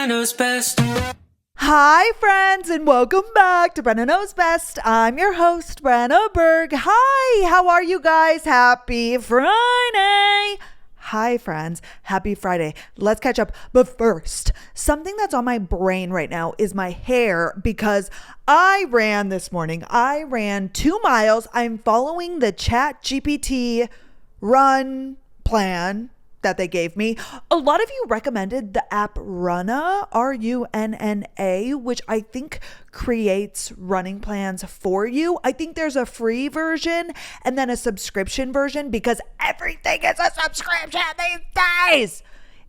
Knows Best. Hi, friends, and welcome back to Brenna Knows Best. I'm your host, Brenna Berg. Hi, how are you guys? Happy Friday. Hi, friends. Happy Friday. Let's catch up. But first, something that's on my brain right now is my hair because I ran this morning. I ran 2 miles. I'm following the ChatGPT run plan that they gave me. A lot of you recommended the app Runna, Runna, which I think creates running plans for you. I think there's a free version and then a subscription version because everything is a subscription these days.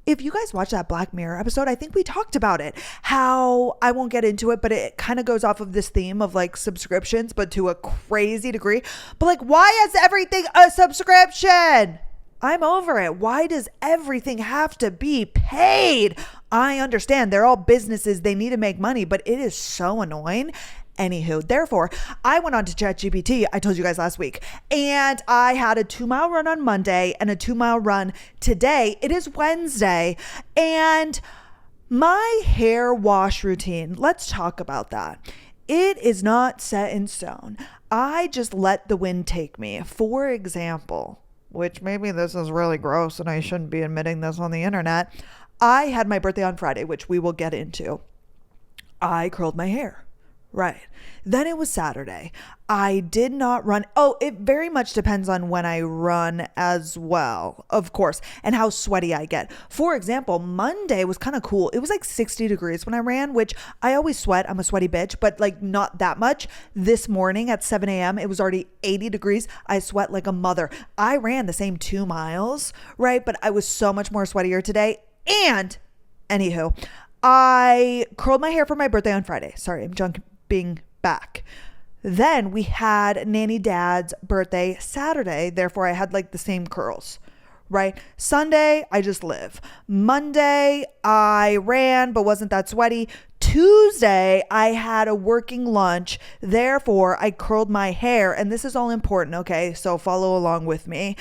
If you guys watch that Black Mirror episode, I think we talked about it. How, I won't get into it, but it kind of goes off of this theme of like subscriptions, but to a crazy degree. But like, why is everything a subscription? I'm over it. Why does everything have to be paid? I understand they're all businesses. They need to make money, but it is so annoying. Anywho, therefore, I went on to ChatGPT, I told you guys last week, and I had a 2-mile run on Monday and a 2-mile run today. It is Wednesday, and my hair wash routine, let's talk about that. It is not set in stone. I just let the wind take me. For example, which maybe this is really gross and I shouldn't be admitting this on the internet. I had my birthday on Friday, which we will get into. I curled my hair. Right. Then it was Saturday. I did not run. Oh, it very much depends on when I run as well, of course, and how sweaty I get. For example, Monday was kind of cool. It was like 60 degrees when I ran, which I always sweat. I'm a sweaty bitch, but like not that much. This morning at 7 a.m., it was already 80 degrees. I sweat like a mother. I ran the same 2 miles, right? But I was so much more sweatier today. And anywho, I curled my hair for my birthday on Friday. Sorry, I'm jumping back. Then we had Nanny Dad's birthday Saturday. Therefore, I had like the same curls, right? Sunday, I just live. Monday, I ran, but wasn't that sweaty. Tuesday, I had a working lunch. Therefore, I curled my hair. And this is all important, okay? So follow along with me.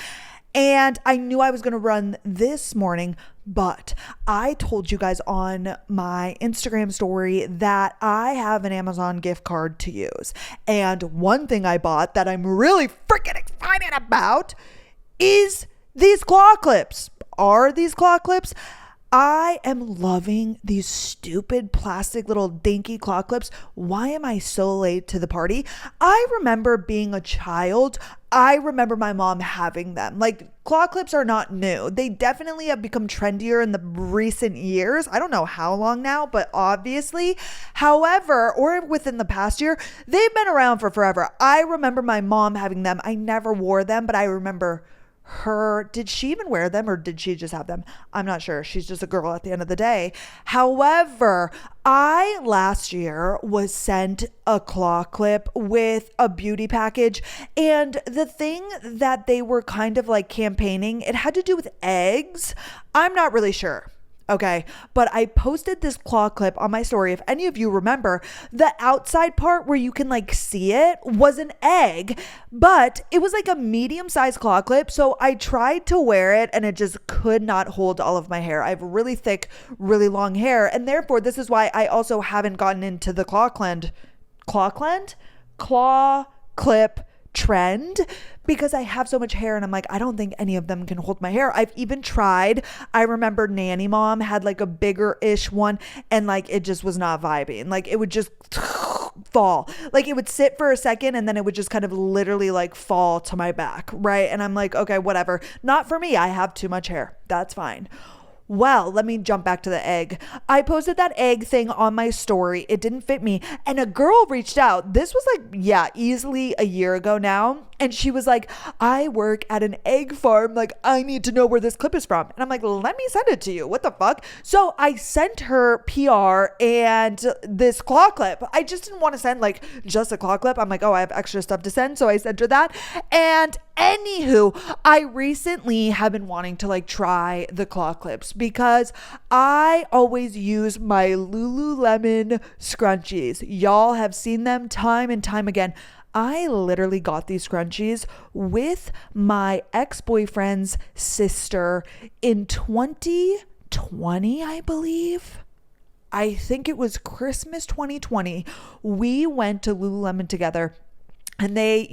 And I knew I was going to run this morning, but I told you guys on my Instagram story that I have an Amazon gift card to use. And one thing I bought that I'm really freaking excited about is these claw clips. Are these claw clips? I am loving these stupid plastic little dinky claw clips. Why am I so late to the party? I remember being a child. I remember my mom having them. Like, claw clips are not new. They definitely have become trendier in the recent years. I don't know how long now, but obviously. However, or within the past year, they've been around for forever. I remember my mom having them. I never wore them, but I remember did she even wear them or did she just have them? I'm not sure. She's just a girl at the end of the day. However, I last year was sent a claw clip with a beauty package, and the thing that they were kind of like campaigning, it had to do with eggs. I'm not really sure. Okay, but I posted this claw clip on my story. If any of you remember, the outside part where you can like see it was an egg, but it was like a medium-sized claw clip. So I tried to wear it and it just could not hold all of my hair. I have really thick, really long hair. And therefore, this is why I also haven't gotten into the claw clip trend, because I have so much hair and I'm like, I don't think any of them can hold my hair. I've even tried. I remember Nanny Mom had like a bigger ish one and like it just was not vibing. Like it would just fall. Like it would sit for a second and then it would just kind of literally like fall to my back, right? And I'm like, okay, whatever. Not for me. I have too much hair. That's fine. Well, let me jump back to the egg. I posted that egg thing on my story. It didn't fit me. And a girl reached out. This was like, easily a year ago now. And she was like, I work at an egg farm. Like, I need to know where this clip is from. And I'm like, let me send it to you. What the fuck? So I sent her PR and this claw clip. I just didn't want to send like just a claw clip. I'm like, oh, I have extra stuff to send. So I sent her that. And anywho, I recently have been wanting to like try the claw clips because I always use my Lululemon scrunchies. Y'all have seen them time and time again. I literally got these scrunchies with my ex-boyfriend's sister in 2020, I believe. I think it was Christmas 2020. We went to Lululemon together, and they,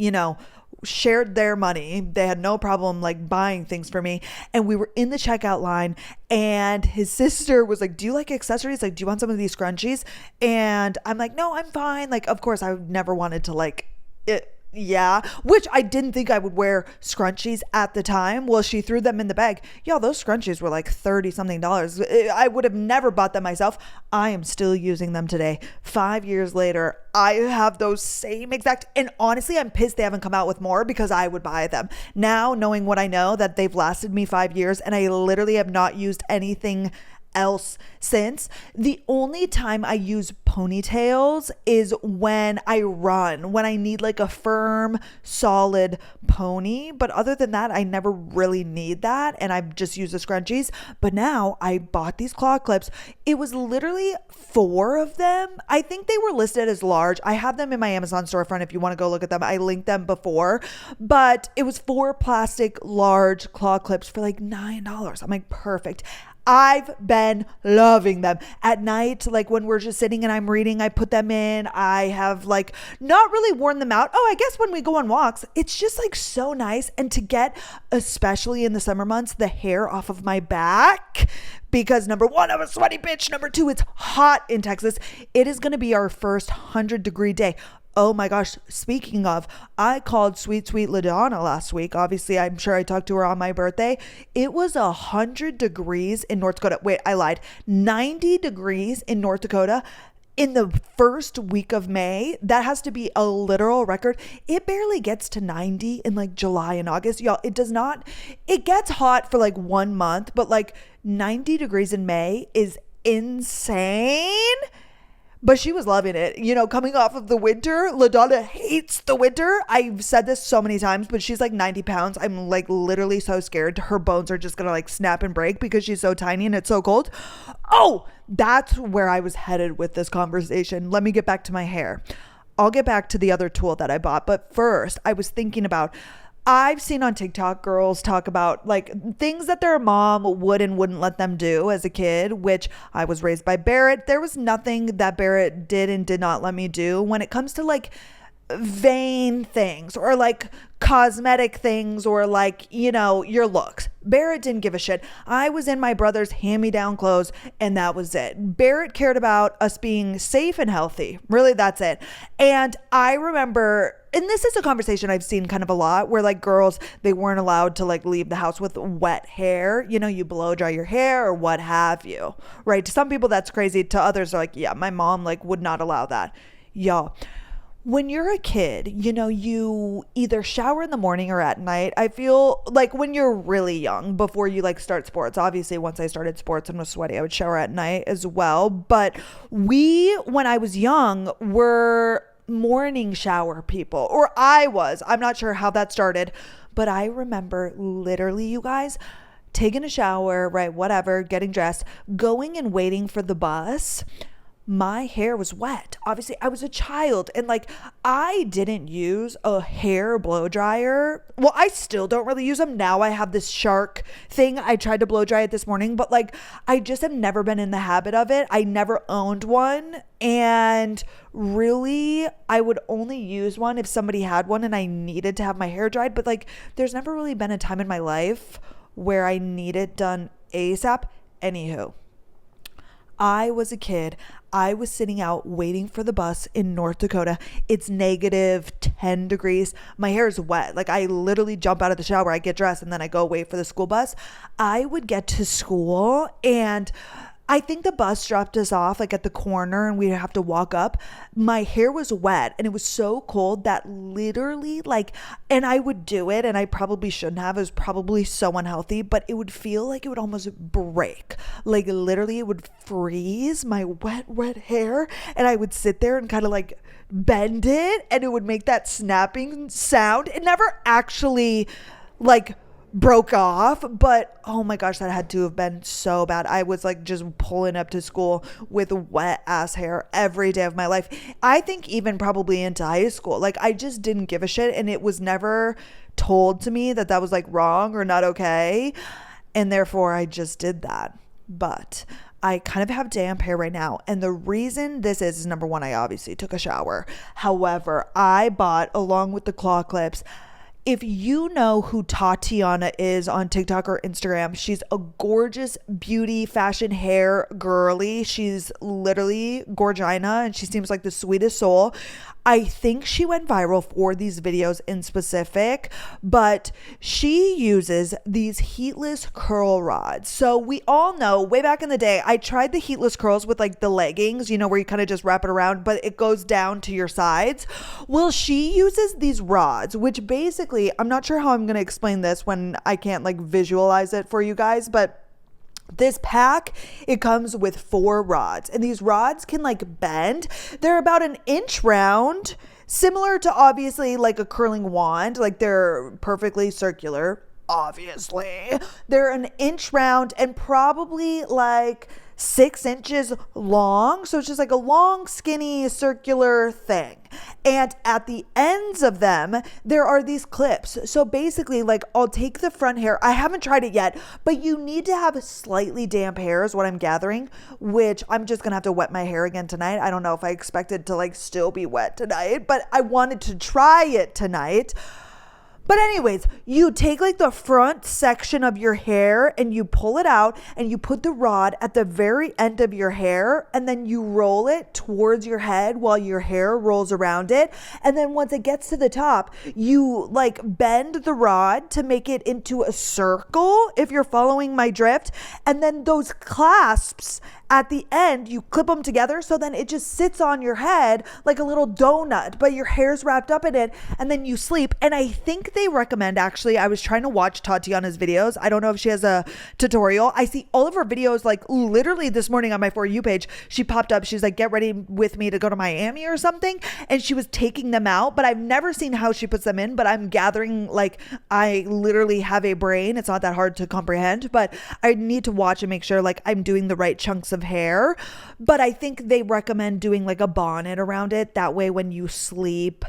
shared their money. They had no problem like buying things for me. And we were in the checkout line, and his sister was like, do you like accessories? Like, do you want some of these scrunchies? And I'm like, no, I'm fine. Like, of course, I never wanted to like it. Yeah, which I didn't think I would wear scrunchies at the time. Well, she threw them in the bag. Y'all, those scrunchies were like 30 something dollars. I would have never bought them myself. I am still using them today. 5 years later, I have those same exact, and honestly, I'm pissed they haven't come out with more because I would buy them. Now, knowing what I know, that they've lasted me 5 years, and I literally have not used anything else since. The only time I use ponytails is when I run, when I need like a firm, solid pony. But other than that, I never really need that, and I just use the scrunchies. But now I bought these claw clips. It was literally 4 of them. I think they were listed as large. I have them in my Amazon storefront if you want to go look at them. I linked them before, but it was 4 plastic large claw clips for like $9. I'm like, perfect. I've been loving them at night. Like when we're just sitting and I'm reading, I put them in. I have like not really worn them out. Oh, I guess when we go on walks, it's just like so nice. And to get, especially in the summer months, the hair off of my back, because number 1, I'm a sweaty bitch. Number 2, it's hot in Texas. It is going to be our first 100-degree day. Oh my gosh, speaking of, I called sweet LaDonna last week. Obviously, I'm sure I talked to her on my birthday. It was 100 degrees in North Dakota. Wait, I lied. 90 degrees in North Dakota in the first week of May. That has to be a literal record. It barely gets to 90 in like July and August. Y'all, it does not. It gets hot for like 1 month, but like 90 degrees in May is insane. But she was loving it. Coming off of the winter, LaDonna hates the winter. I've said this so many times, but she's like 90 pounds. I'm like literally so scared her bones are just going to like snap and break because she's so tiny and it's so cold. Oh, that's where I was headed with this conversation. Let me get back to my hair. I'll get back to the other tool that I bought. But first, I was thinking about, I've seen on TikTok girls talk about like things that their mom would and wouldn't let them do as a kid, which I was raised by Barrett. There was nothing that Barrett did and did not let me do when it comes to like vain things or like cosmetic things or like, your looks. Barrett didn't give a shit. I was in my brother's hand-me-down clothes and that was it. Barrett cared about us being safe and healthy. Really, that's it. And I remember, and this is a conversation I've seen kind of a lot where like girls, they weren't allowed to like leave the house with wet hair. You blow dry your hair or what have you, right? To some people that's crazy. To others are like, yeah, my mom like would not allow that. Y'all, when you're a kid, you either shower in the morning or at night. I feel like when you're really young, before you like start sports, obviously once I started sports and was sweaty, I would shower at night as well. But when I was young, were morning shower people, or I'm not sure how that started, but I remember literally, you guys, taking a shower, right? Whatever, getting dressed, going and waiting for the bus. My hair was wet. Obviously, I was a child and like I didn't use a hair blow dryer. Well, I still don't really use them. Now I have this Shark thing. I tried to blow dry it this morning, but like I just have never been in the habit of it. I never owned one. And really, I would only use one if somebody had one and I needed to have my hair dried. But like there's never really been a time in my life where I need it done ASAP. Anywho, I was a kid. I was sitting out waiting for the bus in North Dakota. It's negative 10 degrees. My hair is wet. Like I literally jump out of the shower, I get dressed, and then I go wait for the school bus. I would get to school and I think the bus dropped us off like at the corner and we'd have to walk up. My hair was wet and it was so cold that literally like, and I would do it and I probably shouldn't have. It was probably so unhealthy, but it would feel like it would almost break. Like literally it would freeze my wet hair and I would sit there and kind of like bend it and it would make that snapping sound. It never actually like broke off, but oh my gosh, that had to have been so bad. I was like just pulling up to school with wet ass hair every day of my life. I think even probably into high school, like I just didn't give a shit and it was never told to me that that was like wrong or not okay, and therefore I just did that. But I kind of have damp hair right now. And the reason this is number one, I obviously took a shower. However, I bought, along with the claw clips, if you know who Tatiana is on TikTok or Instagram, she's a gorgeous beauty, fashion, hair girly. She's literally Gorgina and she seems like the sweetest soul. I think she went viral for these videos in specific, but she uses these heatless curl rods. So we all know way back in the day, I tried the heatless curls with like the leggings, you know, where you kind of just wrap it around, but it goes down to your sides. Well, she uses these rods, which basically, I'm not sure how I'm going to explain this when I can't like visualize it for you guys, but this pack, it comes with 4 rods, and these rods can like bend. They're about an inch round, similar to obviously like a curling wand, like they're perfectly circular. Obviously, they're an inch round and probably like 6 inches long. So it's just like a long, skinny, circular thing. And at the ends of them, there are these clips. So basically, like, I'll take the front hair. I haven't tried it yet, but you need to have slightly damp hair is what I'm gathering, which I'm just going to have to wet my hair again tonight. I don't know if I expected to like still be wet tonight, but I wanted to try it tonight. But anyways, you take like the front section of your hair and you pull it out and you put the rod at the very end of your hair and then you roll it towards your head while your hair rolls around it. And then once it gets to the top, you like bend the rod to make it into a circle, if you're following my drift. And then those clasps at the end, you clip them together so then it just sits on your head like a little donut, but your hair's wrapped up in it, and then you sleep. And I think they recommend, actually, I was trying to watch Tatiana's videos. I don't know if she has a tutorial. I see all of her videos like literally this morning on my For You page. She popped up. She's like, get ready with me to go to Miami or something. And she was taking them out, but I've never seen how she puts them in, but I'm gathering like I literally have a brain. It's not that hard to comprehend, but I need to watch and make sure like I'm doing the right chunks of hair. But I think they recommend doing like a bonnet around it. That way when you sleep,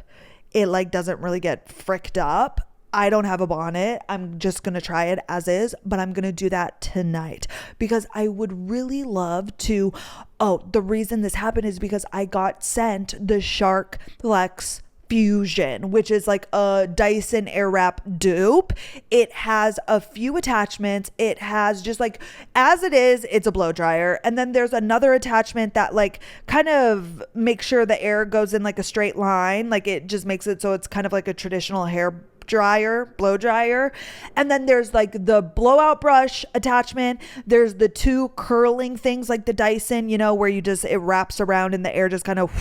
it like doesn't really get fricked up. I don't have a bonnet. I'm just going to try it as is, but I'm going to do that tonight because I would really love to. Oh, the reason this happened is because I got sent the Shark Flex Fusion, which is like a Dyson Airwrap dupe. It has a few attachments. It has just like, as it is, it's a blow dryer. And then there's another attachment that like kind of makes sure the air goes in like a straight line. Like it just makes it so it's kind of like a traditional hair blow dryer. And then there's like the blowout brush attachment. There's the 2 curling things like the Dyson, you know, where you just, it wraps around and the air just kind of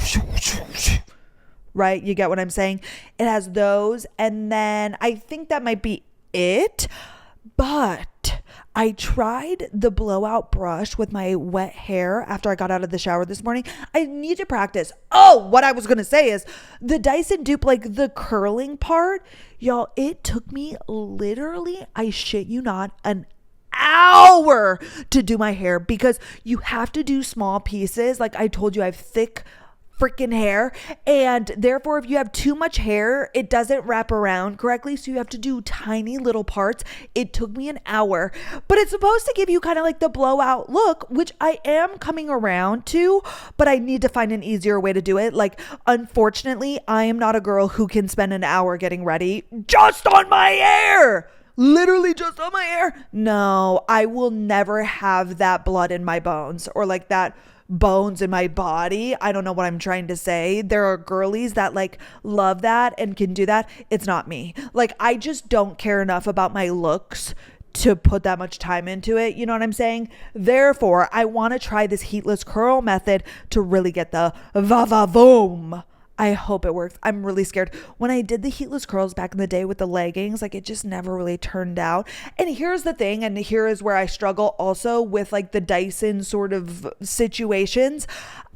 right? You get what I'm saying? It has those. And then I think that might be it. But I tried the blowout brush with my wet hair after I got out of the shower this morning. I need to practice. Oh, what I was going to say is the Dyson dupe, like the curling part, y'all, it took me literally, I shit you not, an hour to do my hair because you have to do small pieces. Like I told you, I have thick freaking hair, and therefore if you have too much hair, it doesn't wrap around correctly, so you have to do tiny little parts. It took me an hour, but it's supposed to give you kind of like the blowout look, which I am coming around to, but I need to find an easier way to do it. Like, unfortunately, I am not a girl who can spend an hour getting ready just on my hair. Literally just on my hair. No, I will never have that blood in my bones or like that bones in my body. I don't know what I'm trying to say. There are girlies that like love that and can do that. It's not me. Like I just don't care enough about my looks to put that much time into it. You know what I'm saying? Therefore, I want to try this heatless curl method to really get the va-va-voom. I hope it works. I'm really scared. When I did the heatless curls back in the day with the leggings, like it just never really turned out. And here's the thing, and here is where I struggle also with like the Dyson sort of situations.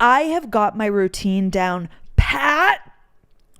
I have got my routine down pat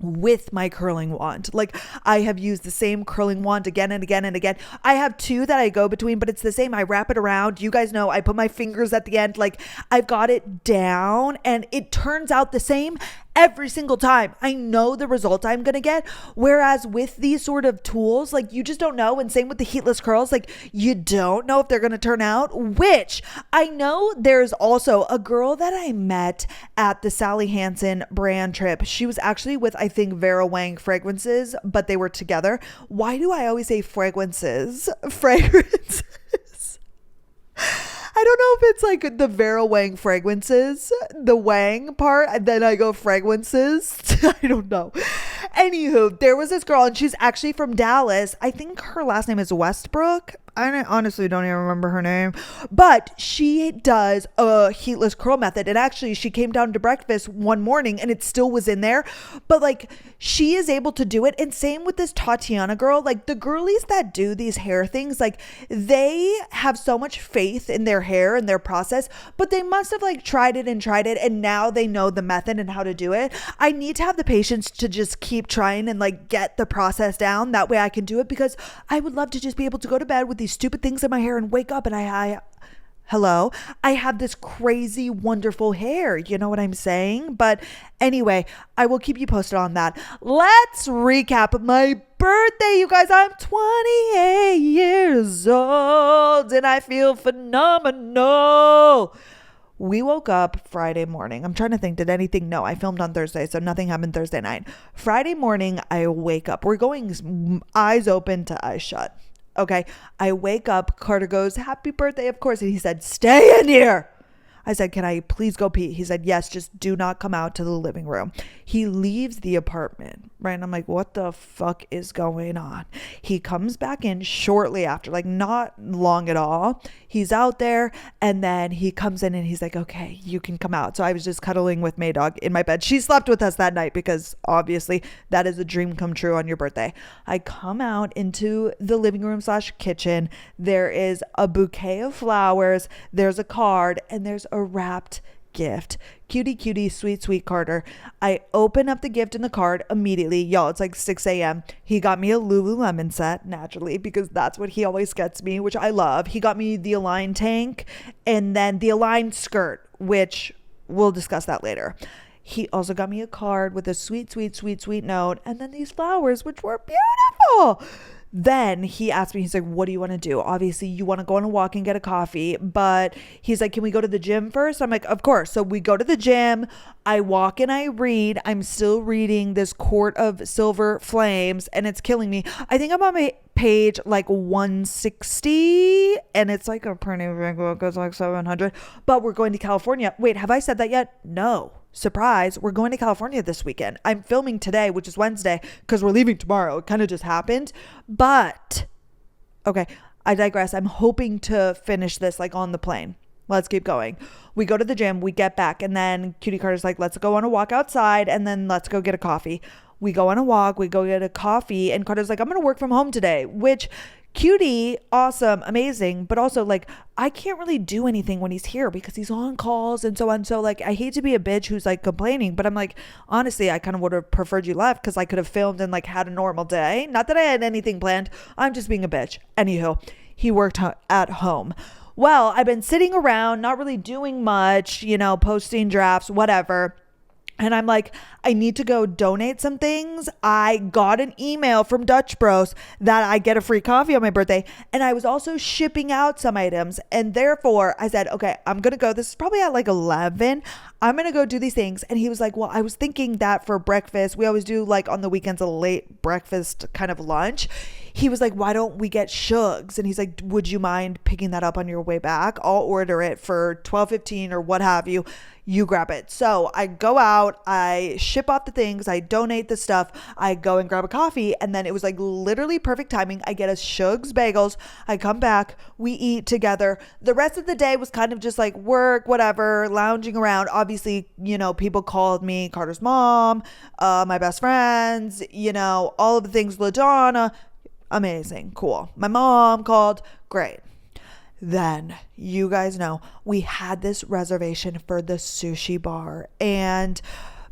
with my curling wand. Like I have used the same curling wand again and again and again. I have 2 that I go between, but it's the same. I wrap it around. You guys know I put my fingers at the end. Like I've got it down and it turns out the same every single time. I know the result I'm going to get. Whereas with these sort of tools, like you just don't know. And same with the heatless curls, like you don't know if they're going to turn out, which I know there's also a girl that I met at the Sally Hansen brand trip. She was actually with, I think, Vera Wang fragrances, but they were together. Why do I always say fragrances? Fragrances. I don't know if it's like the Vera Wang fragrances, the Wang part, and then I go fragrances. I don't know. Anywho, there was this girl, and she's actually from Dallas. I think her last name is Westbrook. I honestly don't even remember her name, but she does a heatless curl method. And actually, she came down to breakfast one morning and it still was in there, but like she is able to do it. And same with this Tatiana girl, like the girlies that do these hair things, like they have so much faith in their hair and their process, but they must have like tried it. And now they know the method and how to do it. I need to have the patience to just keep trying and like get the process down. That way I can do it, because I would love to just be able to go to bed with these stupid things in my hair and wake up and I have this crazy wonderful hair. You know what I'm saying? But anyway, I will keep you posted on that. Let's recap my birthday, you guys. I'm 28 years old and I feel phenomenal. We woke up Friday morning. I'm trying to think, did anything? No, I filmed on Thursday, so nothing happened Thursday night. Friday morning, I wake up. We're going eyes open to eyes shut. Okay, I wake up. Carter goes, "Happy birthday," of course. And he said, "Stay in here." I said, "Can I please go pee?" He said, "Yes, just do not come out to the living room." He leaves the apartment, right? And I'm like, what the fuck is going on? He comes back in shortly after, like not long at all. He's out there and then he comes in and he's like, "Okay, you can come out." So I was just cuddling with Maydog in my bed. She slept with us that night because obviously that is a dream come true on your birthday. I come out into the living room / kitchen. There is a bouquet of flowers. There's a card and there's a wrapped gift. Cutie, sweet Carter. I open up the gift and the card immediately. Y'all, it's like 6 a.m. He got me a Lululemon set, naturally, because that's what he always gets me, which I love. He got me the Align tank and then the Align skirt, which we'll discuss that later. He also got me a card with a sweet note, and then these flowers, which were beautiful. Then he asked me, he's like, "What do you want to do? Obviously, you want to go on a walk and get a coffee." But he's like, "Can we go to the gym first?" I'm like, "Of course." So we go to the gym. I walk and I read. I'm still reading this Court of Silver Flames, and it's killing me. I think I'm on my page like 160, and it's like a pretty big book. It's like 700. But we're going to California. Wait, have I said that yet? No. Surprise, we're going to California this weekend. I'm filming today, which is Wednesday, because we're leaving tomorrow. It kind of just happened. But, okay, I digress. I'm hoping to finish this like on the plane. Let's keep going. We go to the gym, we get back, and then Cutie Carter's like, "Let's go on a walk outside, and then let's go get a coffee." We go on a walk, we go get a coffee, and Carter's like, "I'm going to work from home today," which Cutie, awesome, amazing, but also like I can't really do anything when he's here because he's on calls and so on. So like I hate to be a bitch who's like complaining, but I'm like, honestly, I kind of would have preferred you left because I could have filmed and like had a normal day. Not that I had anything planned. I'm just being a bitch. Anywho, he worked at home. Well, I've been sitting around, not really doing much, posting drafts, whatever. And I'm like, I need to go donate some things. I got an email from Dutch Bros that I get a free coffee on my birthday. And I was also shipping out some items. And therefore I said, okay, I'm going to go. This is probably at like 11. I'm going to go do these things. And he was like, well, I was thinking that for breakfast, we always do like on the weekends, a late breakfast kind of lunch. He was like, why don't we get Shugs? And he's like, would you mind picking that up on your way back? I'll order it for $12.15 or what have you. You grab it. So I go out, I ship off the things, I donate the stuff, I go and grab a coffee, and then it was like literally perfect timing. I get a Shugs bagels, I come back, we eat together. The rest of the day was kind of just like work, whatever, lounging around. Obviously, people called me, Carter's mom, my best friends, all of the things, LaDonna, amazing, cool. My mom called, great. Then you guys know we had this reservation for the sushi bar, and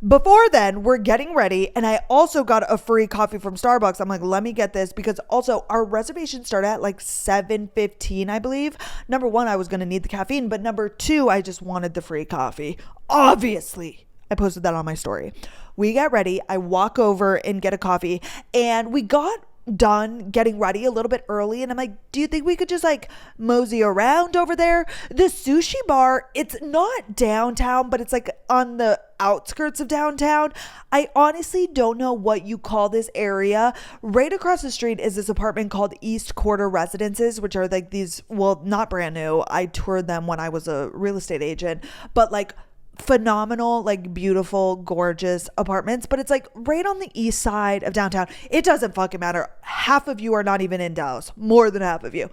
before then we're getting ready, and I also got a free coffee from Starbucks. I'm like, let me get this, because also our reservation started at like 7:15, I believe. Number one, I was going to need the caffeine, but number two, I just wanted the free coffee. Obviously I posted that on my story. We get ready. I walk over and get a coffee, and we got done getting ready a little bit early, and I'm like, do you think we could just like mosey around over there? The sushi bar, it's not downtown, but it's like on the outskirts of downtown. I honestly don't know what you call this area. Right across the street is this apartment called East Quarter Residences, which are like these, well, not brand new. I toured them when I was a real estate agent, but like phenomenal, like beautiful, gorgeous apartments, but it's like right on the east side of downtown. It doesn't fucking matter. Half of you are not even in Dallas. More than half of you.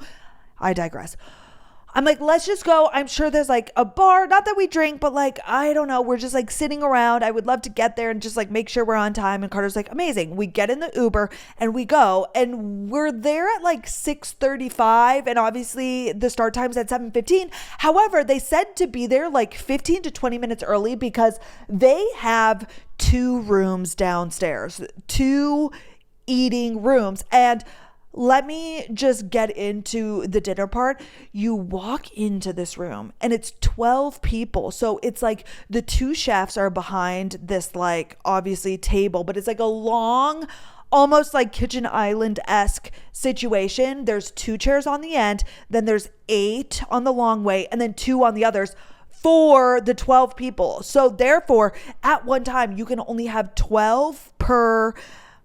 I digress. I'm like, let's just go. I'm sure there's like a bar, not that we drink, but like, I don't know. We're just like sitting around. I would love to get there and just like make sure we're on time. And Carter's like, amazing. We get in the Uber and we go, and we're there at like 6:35. And obviously the start time's at 7:15. However, they said to be there like 15 to 20 minutes early because they have 2 rooms downstairs, 2 eating rooms. And let me just get into the dinner part. You walk into this room and it's 12 people. So it's like the 2 chefs are behind this like obviously table, but it's like a long, almost like kitchen island-esque situation. There's 2 chairs on the end, then there's 8 on the long way, and then 2 on the others for the 12 people. So therefore, at one time, you can only have 12 per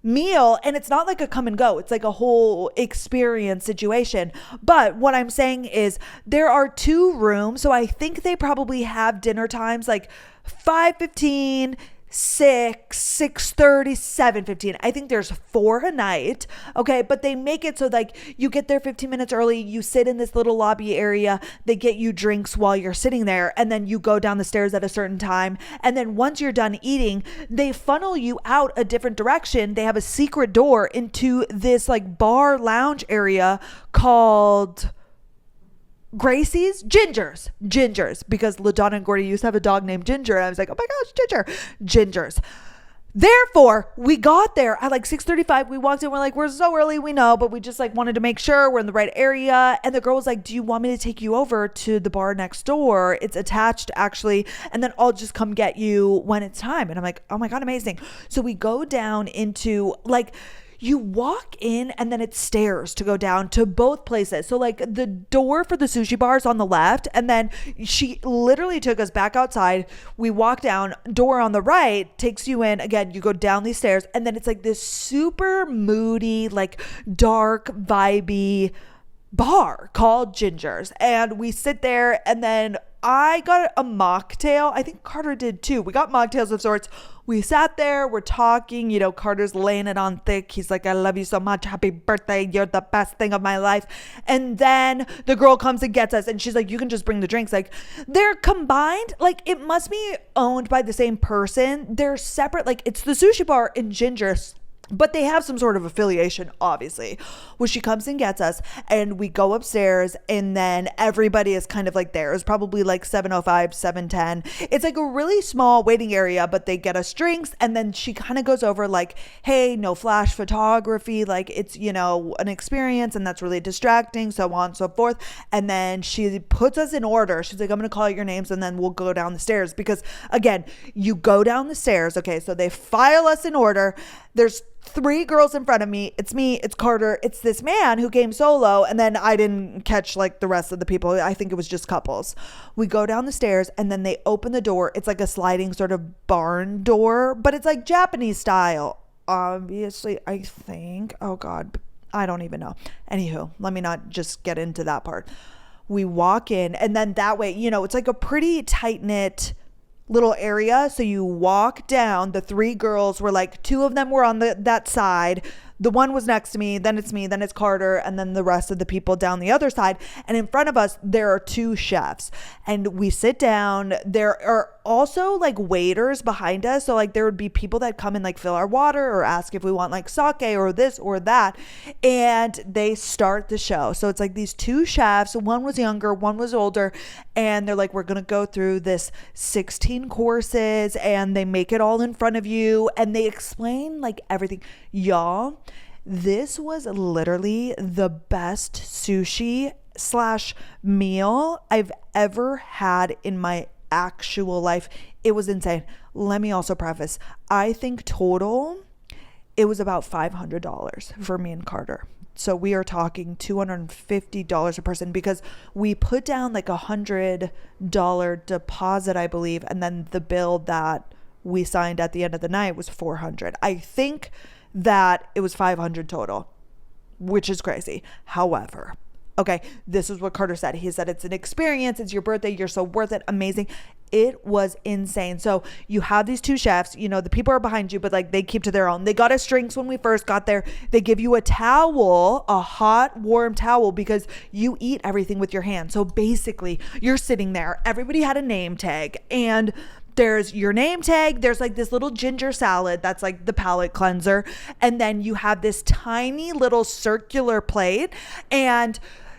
meal, and it's not like a come and go. It's like a whole experience situation. But what I'm saying is there are 2 rooms, so I think they probably have dinner times like 5:15, 6, 6:30, 7:15. I think there's 4 a night. Okay. But they make it so like you get there 15 minutes early. You sit in this little lobby area. They get you drinks while you're sitting there. And then you go down the stairs at a certain time. And then once you're done eating, they funnel you out a different direction. They have a secret door into this like bar lounge area called Gingers, because LaDonna and Gordy used to have a dog named Ginger, and I was like, oh my gosh, Gingers. Therefore, we got there at like 6:35. We walked in, we're like, we're so early, we know, but we just like wanted to make sure we're in the right area. And the girl was like, do you want me to take you over to the bar next door? It's attached actually, and then I'll just come get you when it's time. And I'm like, oh my God, amazing. So we go down into like, you walk in and then it's stairs to go down to both places. So like the door for the sushi bar is on the left, and then she literally took us back outside. We walk down, door on the right takes you in. Again, you go down these stairs, and then it's like this super moody, like dark, vibey bar called Ginger's. And we sit there, and then I got a mocktail. I think Carter did too. We got mocktails of sorts. We sat there, we're talking, Carter's laying it on thick. He's like, I love you so much. Happy birthday. You're the best thing of my life. And then the girl comes and gets us, and she's like, you can just bring the drinks. Like, they're combined. Like, it must be owned by the same person. They're separate. Like, it's the sushi bar in Ginger's, but they have some sort of affiliation, obviously. Well, she comes and gets us, and we go upstairs, and then everybody is kind of like there. It's probably like 7:05, 7:10. It's like a really small waiting area, but they get us drinks, and then she kind of goes over like, hey, no flash photography. Like, it's, an experience, and that's really distracting, so on and so forth. And then she puts us in order. She's like, I'm going to call your names, and then we'll go down the stairs. Because, again, you go down the stairs. Okay, so they file us in order. There's 3 girls in front of me. It's me, it's Carter, it's this man who came solo, and then I didn't catch like the rest of the people. I think it was just couples. We go down the stairs, and then they open the door. It's like a sliding sort of barn door, but it's like Japanese style. Obviously, I think. Oh God, I don't even know. Anywho, let me not just get into that part. We walk in, and then that way, it's like a pretty tight-knit little area. So you walk down. The 3 girls were like, 2 of them were on that side. The one was next to me, then it's me, then it's Carter, and then the rest of the people down the other side. And in front of us, there are 2 chefs. And we sit down. There are also like waiters behind us. So like there would be people that come and like fill our water or ask if we want like sake or this or that. And they start the show. So it's like these 2 chefs. One was younger, one was older. And they're like, we're going to go through this 16 courses, and they make it all in front of you. And they explain like everything. Y'all, this was literally the best sushi / meal I've ever had in my actual life, it was insane. Let me also preface, I think total, it was about $500 for me and Carter. So we are talking $250 a person because we put down like $100 deposit, I believe. And then the bill that we signed at the end of the night was $400. I think that it was $500 total, which is crazy. However, okay, this is what Carter said. He said, it's an experience. It's your birthday. You're so worth it. Amazing. It was insane. So you have these two chefs, you know, the people are behind you, but like they keep to their own. They got us drinks when we first got there. They give you a towel, a hot, warm towel, because you eat everything with your hands. So basically you're sitting there. Everybody had a name tag, and there's your name tag. There's like this little ginger salad that's like the palate cleanser. And then you have this tiny little circular plate, and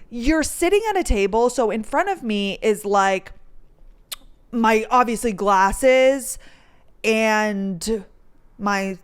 you're sitting at a table. So in front of me is like my obviously glasses and my,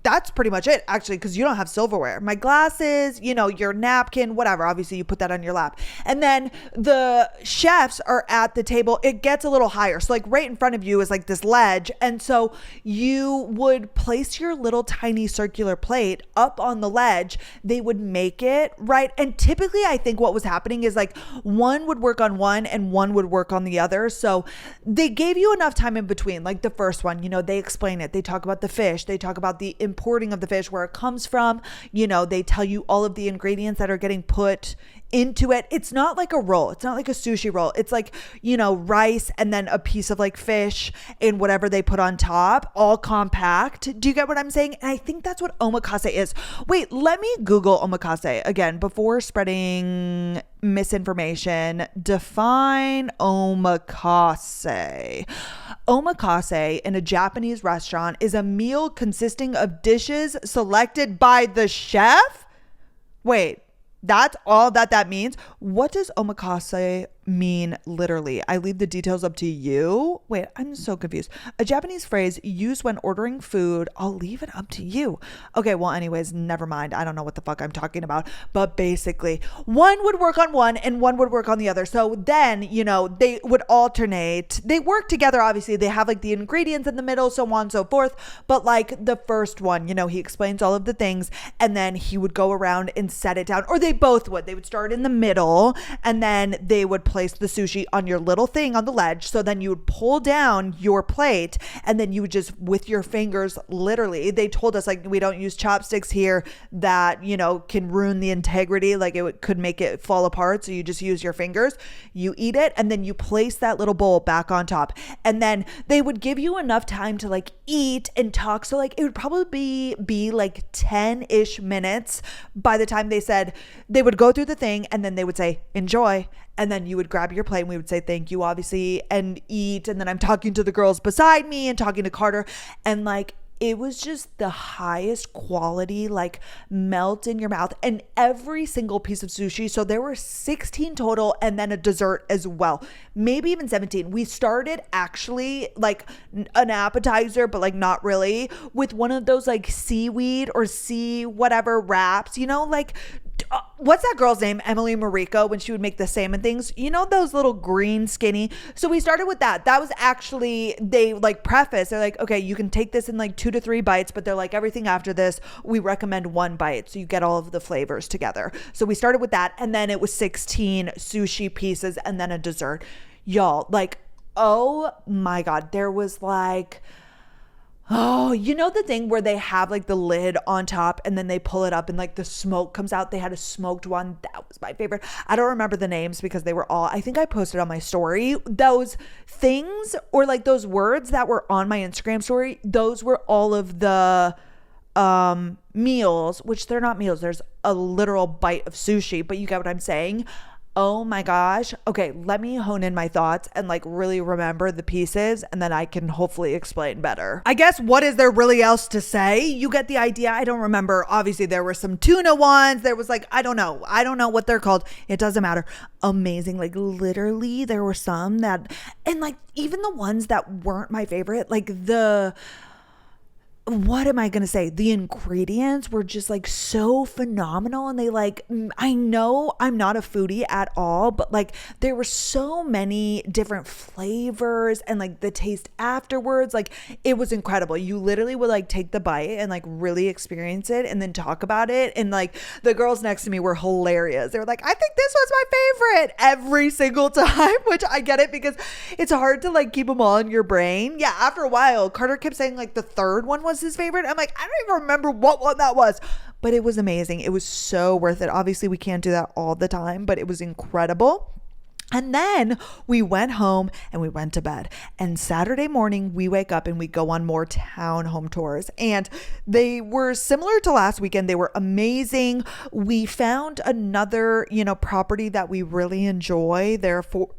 that's pretty much it actually, because you don't have silverware. My glasses, you know, your napkin, whatever. Obviously you put that on your lap. And then the chefs are at the table. It gets a little higher. So like right in front of you is like this ledge. And so you would place your little tiny circular plate up on the ledge. They would make it right. And typically I think what was happening is like one would work on one and one would work on the other. So they gave you enough time in between. Like the first one, you know, they explain it. They talk about the fish. They talk about the importing of the fish, where it comes from. You know, they tell you all of the ingredients that are getting put into it. It's not like a roll. It's not like a sushi roll. It's like, you know, rice and then a piece of like fish and whatever they put on top, all compact. Do you get what I'm saying? And I think that's what omakase is. Wait, let me Google omakase again before spreading misinformation. Define omakase. Omakase in a Japanese restaurant is a meal consisting of dishes selected by the chef. Wait, that's all that means? What does omakase mean literally? I leave the details up to you. Wait, I'm so confused. A Japanese phrase used when ordering food. I'll leave it up to you. Okay, well, anyways, never mind. I don't know what the fuck I'm talking about. But basically, one would work on one and one would work on the other. So then, you know, they would alternate. They work together, obviously. They have like the ingredients in the middle, so on and so forth. But like the first one, you know, he explains all of the things and then he would go around and set it down. Or they both would. They would start in the middle and then they would place the sushi on your little thing on the ledge. So then you would pull down your plate and then you would just with your fingers, literally, they told us like we don't use chopsticks here, that, you know, can ruin the integrity, like could make it fall apart. So you just use your fingers, you eat it, and then you place that little bowl back on top. And then they would give you enough time to like eat and talk. So like it would probably be like 10-ish minutes by the time they said they would go through the thing and then they would say enjoy, and then you would grab your plate and we would say thank you, obviously, and eat. And then I'm talking to the girls beside me and talking to Carter, and like it was just the highest quality, like melt in your mouth, and every single piece of sushi. So there were 16 total and then a dessert as well, maybe even 17. We started actually like an appetizer, but like not really, with one of those like seaweed or sea whatever wraps, you know, like what's that girl's name? Emily Mariko, when she would make the salmon things, you know, those little green skinny. So we started with that. That was actually, they like preface, they're like, okay, you can take this in like 2 to 3 bites, but they're like, everything after this, we recommend 1 bite. So you get all of the flavors together. So we started with that. And then it was 16 sushi pieces and then a dessert. Y'all, like, oh my God, there was like, oh, you know the thing where they have like the lid on top and then they pull it up and like the smoke comes out? They had a smoked one. That was my favorite. I don't remember the names because they were all, I think I posted on my story. Those things or like those words that were on my Instagram story, those were all of the meals, which they're not meals. There's a literal bite of sushi, but you get what I'm saying? Oh my gosh. Okay, let me hone in my thoughts and like really remember the pieces, and then I can hopefully explain better. I guess what is there really else to say? You get the idea. I don't remember. Obviously there were some tuna ones. There was like, I don't know what they're called. It doesn't matter. Amazing. Like literally there were some that, and like even the ones that weren't my favorite, like what am I going to say? The ingredients were just like so phenomenal. And they I know I'm not a foodie at all, but like there were so many different flavors and like the taste afterwards. Like it was incredible. You literally would like take the bite and like really experience it and then talk about it. And like the girls next to me were hilarious. They were like, I think this was my favorite every single time, which I get it because it's hard to like keep them all in your brain. Yeah. After a while, Carter kept saying like the third one was his favorite. I'm like, I don't even remember what one that was, but it was amazing. It was so worth it. Obviously we can't do that all the time, but it was incredible. And then we went home and we went to bed. And Saturday morning we wake up and we go on more townhome tours. And they were similar to last weekend. They were amazing. We found another, property that we really enjoy. Therefore,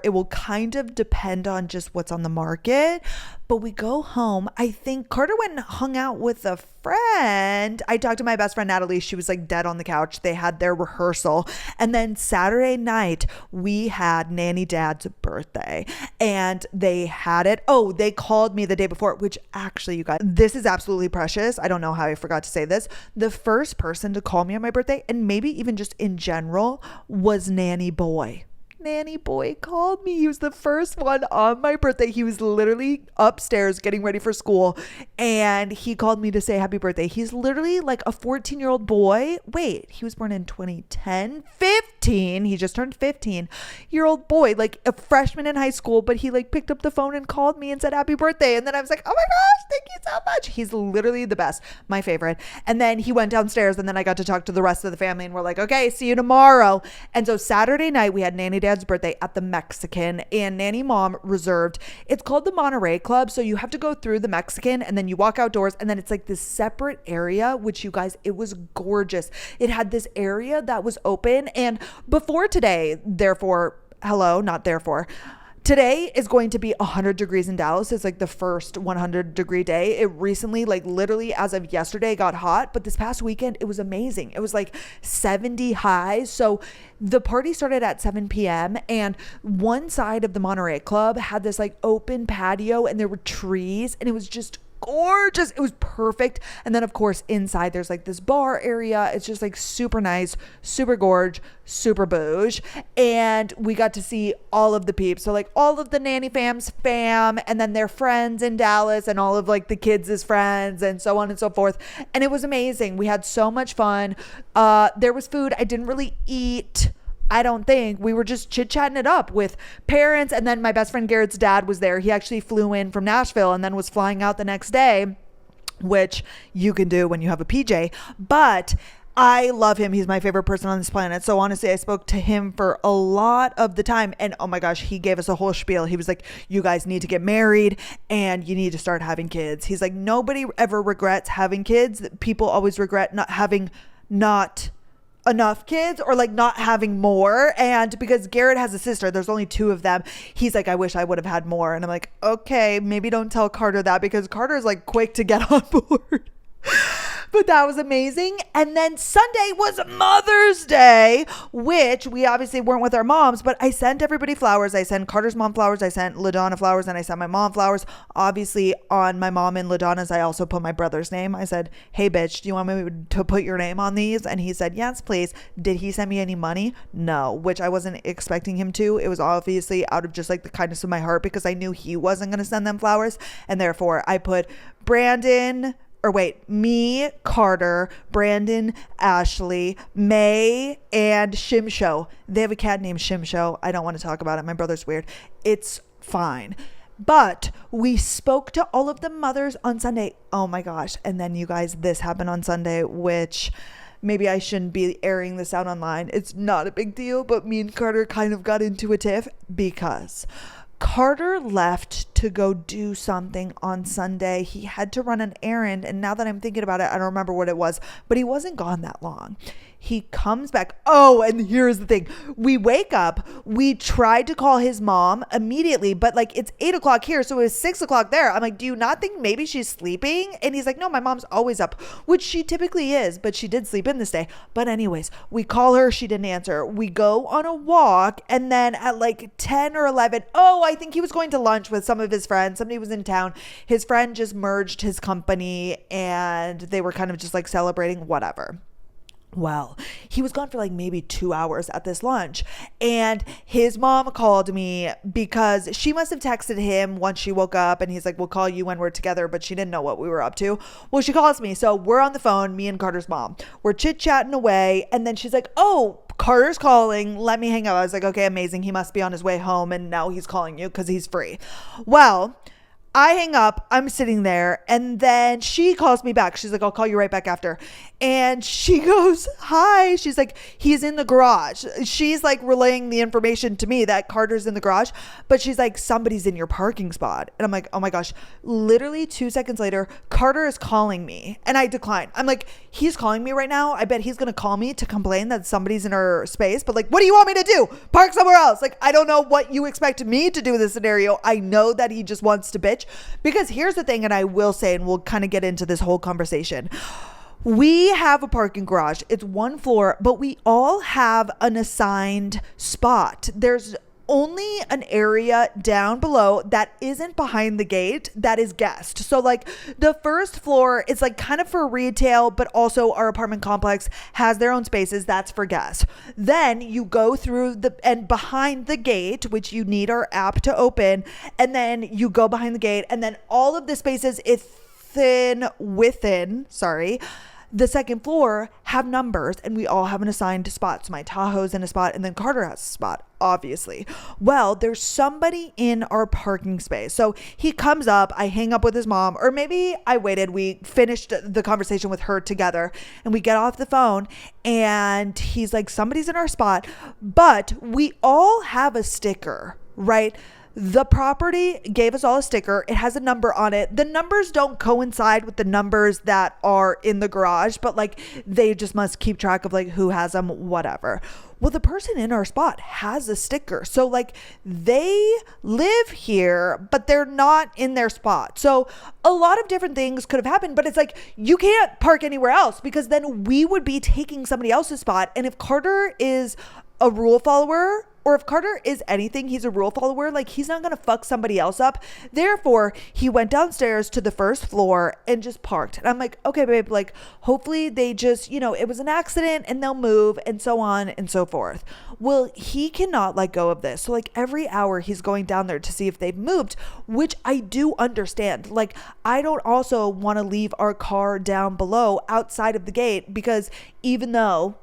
it will kind of depend on just what's on the market. But we go home. I think Carter went and hung out with a friend. I talked to my best friend, Natalie. She was like dead on the couch. They had their rehearsal. And then Saturday night, we had Nanny Dad's birthday. And they had it. Oh, they called me the day before, which actually, you guys, this is absolutely precious. I don't know how I forgot to say this. The first person to call me on my birthday, and maybe even just in general, was Nanny Boy. Nanny Boy called me. He was the first one on my birthday. He was literally upstairs getting ready for school and he called me to say happy birthday. He's literally like a 14-year-old boy. Wait, he was born in 2010, 15. He just turned 15-year-old boy, like a freshman in high school, but he like picked up the phone and called me and said happy birthday. And then I was like, oh my gosh, thank you so much. He's literally the best, my favorite. And then he went downstairs and then I got to talk to the rest of the family and we're like, okay, see you tomorrow. And so Saturday night we had Nanny Dad's birthday at the Mexican and Nanny Mom reserved. It's called the Monterey Club. So you have to go through the Mexican and then you walk outdoors and then it's like this separate area, which you guys, it was gorgeous. It had this area that was open. And before today, today is going to be 100 degrees in Dallas. It's like the first 100-degree day. It recently, like literally as of yesterday, got hot. But this past weekend, it was amazing. It was like 70 highs. So the party started at 7 p.m. and one side of the Monterey Club had this like open patio and there were trees and it was just gorgeous. It was perfect. And then of course inside there's like this bar area. It's just like super nice, super gorge, super bouge. And we got to see all of the peeps. So like all of the Nanny fam's fam and then their friends in Dallas and all of like the kids' friends and so on and so forth. And it was amazing. We had so much fun. There was food. I didn't really eat. I don't think. We were just chit-chatting it up with parents. And then my best friend Garrett's dad was there. He actually flew in from Nashville and then was flying out the next day, which you can do when you have a PJ. But I love him. He's my favorite person on this planet. So honestly, I spoke to him for a lot of the time. And oh my gosh, he gave us a whole spiel. He was like, you guys need to get married and you need to start having kids. He's like, nobody ever regrets having kids. People always regret not having enough kids or like not having more. And because Garrett has a sister, there's only 2 of them. He's like, I wish I would have had more. And I'm like, okay, maybe don't tell Carter that because Carter is like quick to get on board. But that was amazing. And then Sunday was Mother's Day, which we obviously weren't with our moms, but I sent everybody flowers. I sent Carter's mom flowers. I sent LaDonna flowers and I sent my mom flowers. Obviously on my mom and LaDonna's, I also put my brother's name. I said, hey bitch, do you want me to put your name on these? And he said, yes, please. Did he send me any money? No, which I wasn't expecting him to. It was obviously out of just like the kindness of my heart because I knew he wasn't going to send them flowers. And therefore I put me, Carter, Brandon, Ashley, May, and Shimsho. They have a cat named Shimsho. I don't want to talk about it. My brother's weird. It's fine. But we spoke to all of the mothers on Sunday. Oh my gosh. And then you guys, this happened on Sunday, which maybe I shouldn't be airing this out online. It's not a big deal, but me and Carter kind of got into a tiff because Carter left to go do something on Sunday. He had to run an errand. And now that I'm thinking about it, I don't remember what it was, but he wasn't gone that long. He comes back. Oh, and here's the thing. We wake up. We tried to call his mom immediately, but like it's 8 o'clock here. So it was 6 o'clock there. I'm like, do you not think maybe she's sleeping? And he's like, no, my mom's always up, which she typically is, but she did sleep in this day. But anyways, we call her. She didn't answer. We go on a walk. And then at like 10 or 11, oh, I think he was going to lunch with some of his friends. Somebody was in town. His friend just merged his company and they were kind of just like celebrating, whatever. Well, he was gone for like maybe 2 hours at this lunch, and his mom called me because she must have texted him once she woke up, and he's like, we'll call you when we're together, but she didn't know what we were up to. Well, she calls me. So we're on the phone, me and Carter's mom. We're chit-chatting away, and then she's like, oh, Carter's calling. Let me hang up. I was like, okay, amazing. He must be on his way home, and now he's calling you because he's free. Well, I hang up, I'm sitting there, and then she calls me back. She's like, I'll call you right back after. And she goes, hi. She's like, he's in the garage. She's like relaying the information to me that Carter's in the garage, but she's like, somebody's in your parking spot. And I'm like, oh my gosh. Literally 2 seconds later, Carter is calling me and I decline. I'm like, he's calling me right now. I bet he's going to call me to complain that somebody's in our space, but like, what do you want me to do? Park somewhere else. Like, I don't know what you expect me to do in this scenario. I know that he just wants to bitch, because here's the thing. And I will say, and we'll kind of get into this whole conversation. We have a parking garage. It's one floor, but we all have an assigned spot. There's only an area down below that isn't behind the gate that is guest. So like the first floor is like kind of for retail, but also our apartment complex has their own spaces. That's for guests. Then you go through and behind the gate, which you need our app to open. And then you go behind the gate, and then all of the spaces within the second floor have numbers, and we all have an assigned spot. So my Tahoe's in a spot, and then Carter has a spot, obviously. Well, there's somebody in our parking space. So he comes up, I hang up with his mom, or maybe I waited. We finished the conversation with her together, and we get off the phone, and he's like, somebody's in our spot, but we all have a sticker, right? The property gave us all a sticker. It has a number on it. The numbers don't coincide with the numbers that are in the garage, but like they just must keep track of like who has them, whatever. Well, the person in our spot has a sticker. So like they live here, but they're not in their spot. So a lot of different things could have happened, but it's like, you can't park anywhere else, because then we would be taking somebody else's spot. And if Carter is a rule follower, or if Carter is anything, he's a rule follower, like he's not going to fuck somebody else up. Therefore, he went downstairs to the first floor and just parked. And I'm like, okay, babe, like hopefully they just, it was an accident and they'll move, and so on and so forth. Well, he cannot let go of this. So like every hour he's going down there to see if they've moved, which I do understand. Like I don't also want to leave our car down below outside of the gate, because even though,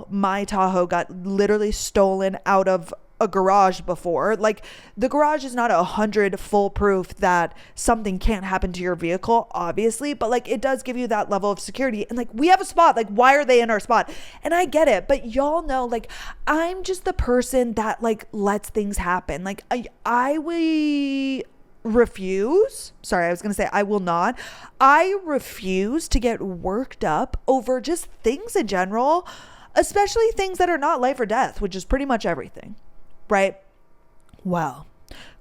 my Tahoe got literally stolen out of a garage before, like the garage is not 100% foolproof that something can't happen to your vehicle, obviously, but like it does give you that level of security. And like we have a spot, like why are they in our spot? And I get it, but y'all know, like I'm just the person that like lets things happen. Like I refuse to get worked up over just things in general, especially things that are not life or death, which is pretty much everything, right? Well,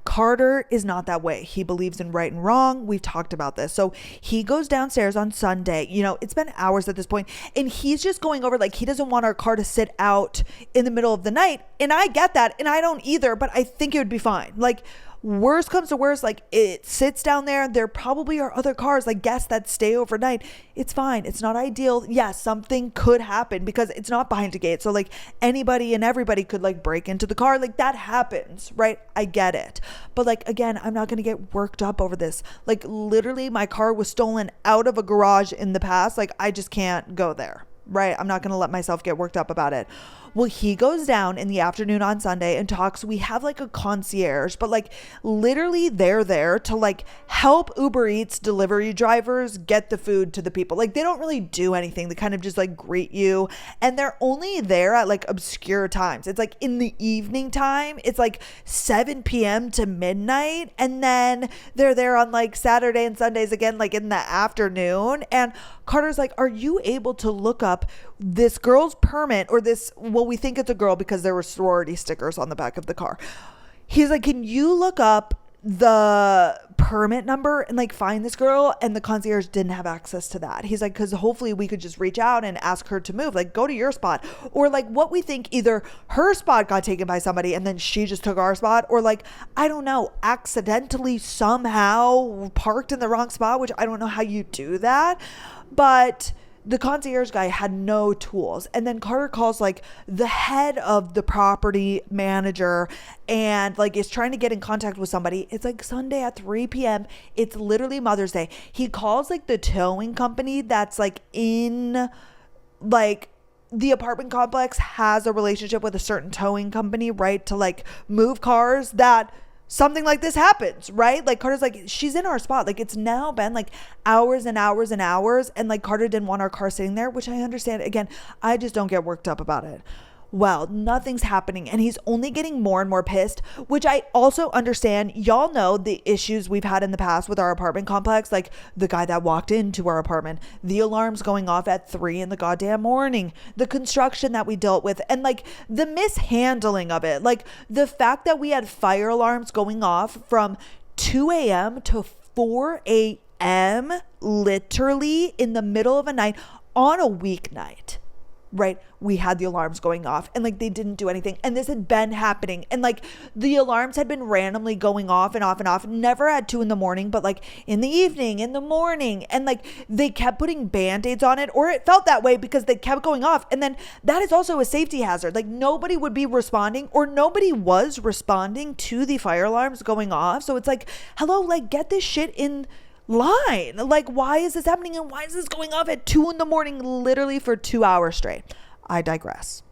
Carter is not that way. He believes in right and wrong. We've talked about this. So he goes downstairs on Sunday. It's been hours at this point, and he's just going over, like, he doesn't want our car to sit out in the middle of the night. And I get that, and I don't either, but I think it would be fine. Like, worst comes to worst, like it sits down there. There probably are other cars, like guests that stay overnight. It's fine. It's not ideal. Yes, something could happen because it's not behind a gate. So like anybody and everybody could like break into the car. Like that happens, right? I get it. But like, again, I'm not going to get worked up over this. Like literally my car was stolen out of a garage in the past. Like I just can't go there. Right? I'm not going to let myself get worked up about it. Well, he goes down in the afternoon on Sunday and talks. We have like a concierge, but like literally they're there to like help Uber Eats delivery drivers get the food to the people. Like they don't really do anything. They kind of just like greet you, and they're only there at like obscure times. It's like in the evening time. It's like 7 p.m. to midnight, and then they're there on like Saturday and Sundays again, like in the afternoon. And Carter's like, are you able to look up this girl's permit, or this, well, we think it's a girl because there were sorority stickers on the back of the car. He's like, can you look up the permit number and like find this girl? And the concierge didn't have access to that. He's like, because hopefully we could just reach out and ask her to move, like go to your spot, or like what we think either her spot got taken by somebody and then she just took our spot, or like, I don't know, accidentally somehow parked in the wrong spot, which I don't know how you do that. But the concierge guy had no tools. And then Carter calls like the head of the property manager and like is trying to get in contact with somebody. It's like Sunday at 3 p.m. It's literally Mother's Day. He calls like the towing company that's like in like the apartment complex has a relationship with a certain towing company, right? To like move cars that something like this happens, right? Like Carter's like, she's in our spot. Like it's now been like hours and hours and hours. And like Carter didn't want our car sitting there, which I understand. Again, I just don't get worked up about it. Well, nothing's happening and he's only getting more and more pissed, which I also understand. Y'all know the issues we've had in the past with our apartment complex, like the guy that walked into our apartment, the alarms going off at 3 in the goddamn morning, the construction that we dealt with, and like the mishandling of it, like the fact that we had fire alarms going off from 2 a.m. to 4 a.m. literally in the middle of a night on a weeknight. Right? We had the alarms going off and like they didn't do anything. And this had been happening. And like the alarms had been randomly going off and off and off, never at 2 a.m, but like in the evening, in the morning. And like they kept putting band-aids on it, or it felt that way because they kept going off. And then that is also a safety hazard. Like nobody would be responding, or nobody was responding to the fire alarms going off. So it's like, hello, like get this shit in line. Like why is this happening, and why is this going off at 2 a.m, literally for 2 hours straight? I digress.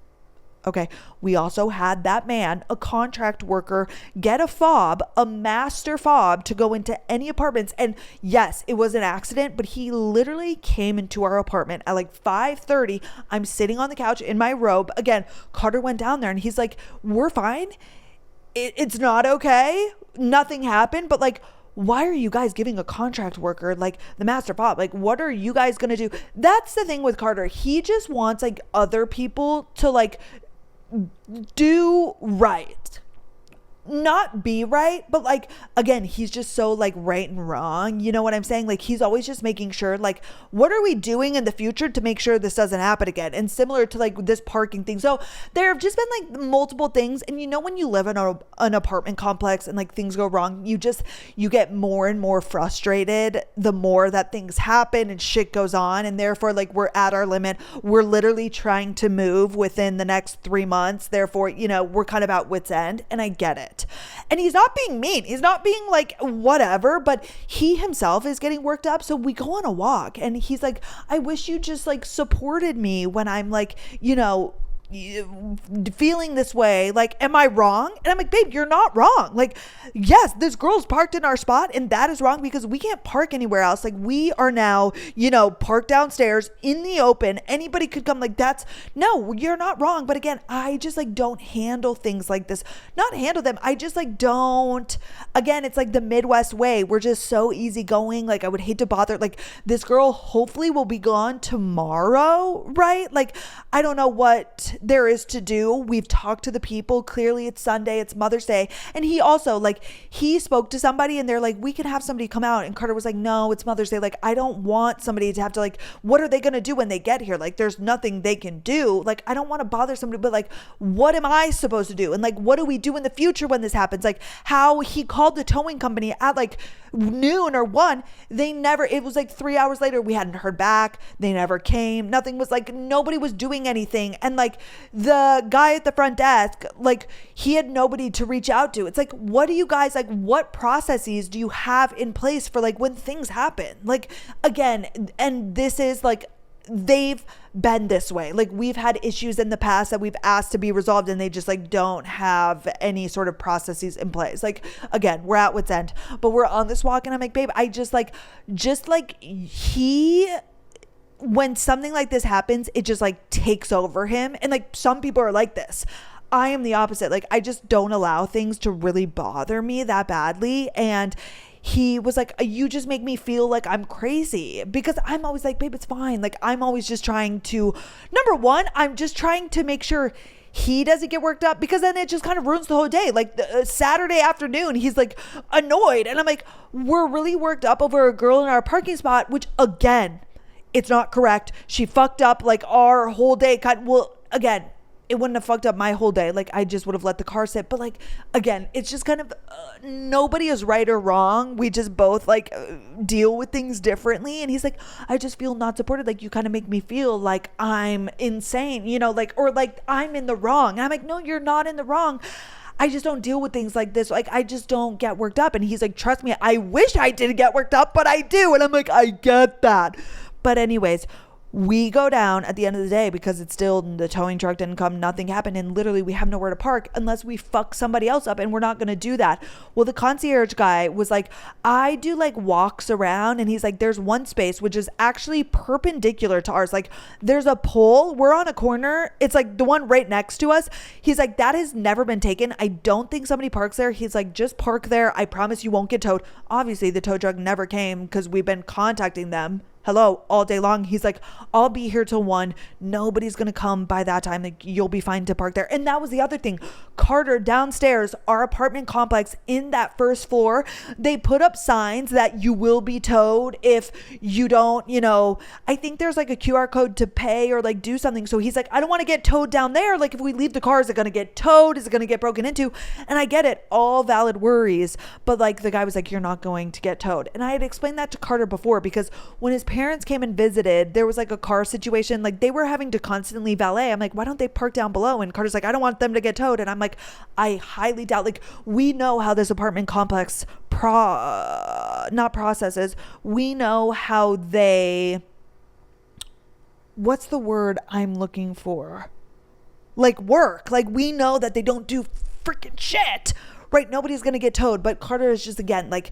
Okay, we also had that man, a contract worker, get a fob, a master fob, to go into any apartments. And yes, it was an accident, but he literally came into our apartment at like 5:30. I'm sitting on the couch in my robe. Again, Carter went down there and he's like, we're fine. It's not okay. Nothing happened, but like, why are you guys giving a contract worker like the master fob? Like, what are you guys going to do? That's the thing with Carter. He just wants like other people to like do right. Not be right, but like, again, he's just so like right and wrong. You know what I'm saying? Like he's always just making sure like, what are we doing in the future to make sure this doesn't happen again? And similar to like this parking thing. So there have just been like multiple things. And you know, when you live in an apartment complex and like things go wrong, you get more and more frustrated the more that things happen and shit goes on. And therefore like we're at our limit. We're literally trying to move within the next 3 months. Therefore, you know, we're kind of at wit's end, and I get it. And he's not being mean. He's not being like whatever, but he himself is getting worked up. So we go on a walk and he's like, I wish you just like supported me when I'm like, you know, feeling this way. Like, am I wrong? And I'm like, babe, you're not wrong. Like, yes, this girl's parked in our spot and that is wrong because we can't park anywhere else. Like we are now, you know, parked downstairs in the open. Anybody could come. Like no, you're not wrong. But again, I just like don't handle things like this. Not handle them. I just like don't. Again, it's like the Midwest way. We're just so easygoing. Like I would hate to bother. Like this girl hopefully will be gone tomorrow, right? Like I don't know what there is to do. We've talked to the people. Clearly it's Sunday, it's Mother's Day. And he also like, he spoke to somebody and they're like, we can have somebody come out. And Carter was like, no, it's Mother's Day. Like, I don't want somebody to have to like, what are they going to do when they get here? Like, there's nothing they can do. Like, I don't want to bother somebody, but like, what am I supposed to do? And like, what do we do in the future when this happens? Like how he called the towing company at like noon or 1, it was like 3 hours later, we hadn't heard back. They never came. Nothing was like, nobody was doing anything. And like the guy at the front desk, like he had nobody to reach out to. It's like, what do you guys, like what processes do you have in place for like when things happen? Like again, and this is like they've been this way. Like we've had issues in the past that we've asked to be resolved and they just like don't have any sort of processes in place. Like again, we're at wit's end, but we're on this walk and I'm like, babe, I just like when something like this happens, it just like takes over him. And like some people are like this. I am the opposite. Like I just don't allow things to really bother me that badly. And he was like, you just make me feel like I'm crazy, because I'm always like, babe, it's fine. Like I'm always just trying to, number one, I'm just trying to make sure he doesn't get worked up, because then it just kind of ruins the whole day. Like the Saturday afternoon, he's like annoyed. And I'm like, we're really worked up over a girl in our parking spot, which again, it's not correct. She fucked up like our whole day. Well, again, it wouldn't have fucked up my whole day. Like I just would have let the car sit. But like, again, it's just kind of nobody is right or wrong. We just both like deal with things differently. And he's like, I just feel not supported. Like you kind of make me feel like I'm insane, you know, like, or like I'm in the wrong. And I'm like, no, you're not in the wrong. I just don't deal with things like this. Like I just don't get worked up. And he's like, trust me, I wish I didn't get worked up, but I do. And I'm like, I get that. But anyways, we go down at the end of the day because it's still, the towing truck didn't come, nothing happened. And literally we have nowhere to park unless we fuck somebody else up, and we're not going to do that. Well, the concierge guy was like, I do like walks around, and he's like, there's one space which is actually perpendicular to ours. Like there's a pole, we're on a corner. It's like the one right next to us. He's like, that has never been taken. I don't think somebody parks there. He's like, just park there. I promise you won't get towed. Obviously the tow truck never came because we've been contacting them. Hello, all day long. He's like, I'll be here till 1. Nobody's going to come by that time. Like you'll be fine to park there. And that was the other thing. Carter, downstairs, our apartment complex in that first floor, they put up signs that you will be towed if you don't, you know, I think there's like a QR code to pay or like do something. So he's like, I don't want to get towed down there. Like if we leave the car, is it going to get towed? Is it going to get broken into? And I get it, all valid worries. But like the guy was like, you're not going to get towed. And I had explained that to Carter before, because when his parents came and visited, there was like a car situation. Like they were having to constantly valet. I'm like, why don't they park down below? And Carter's like, I don't want them to get towed. And I'm like, I highly doubt, like we know how this apartment complex not processes. We know how they, what's the word I'm looking for? Like work. Like we know that they don't do freaking shit, right? Nobody's going to get towed. But Carter is just, again, like,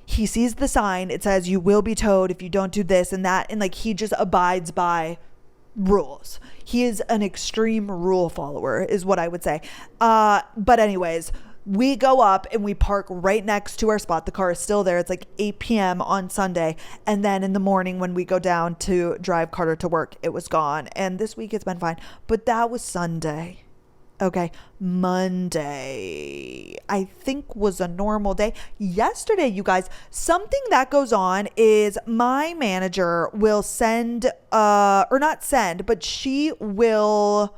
he sees the sign. It says you will be towed if you don't do this and that. And like, he just abides by rules. He is an extreme rule follower is what I would say. But anyways, we go up and we park right next to our spot. The car is still there. It's like 8 p.m. on Sunday. And then in the morning when we go down to drive Carter to work, it was gone. And this week it's been fine. But that was Sunday. Okay, Monday, I think, was a normal day. Yesterday, you guys, something that goes on is my manager will send, or not send, but she will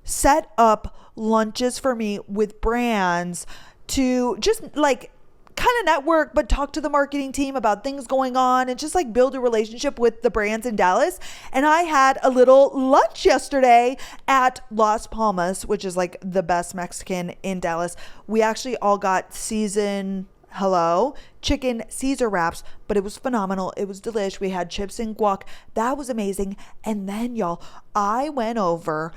set up lunches for me with brands to just like kind of network, but talk to the marketing team about things going on and just like build a relationship with the brands in Dallas. And I had a little lunch yesterday at Las Palmas, which is like the best Mexican in Dallas. We actually all got chicken Caesar wraps, but it was phenomenal. It was delish. We had chips and guac. That was amazing. And then y'all, I went over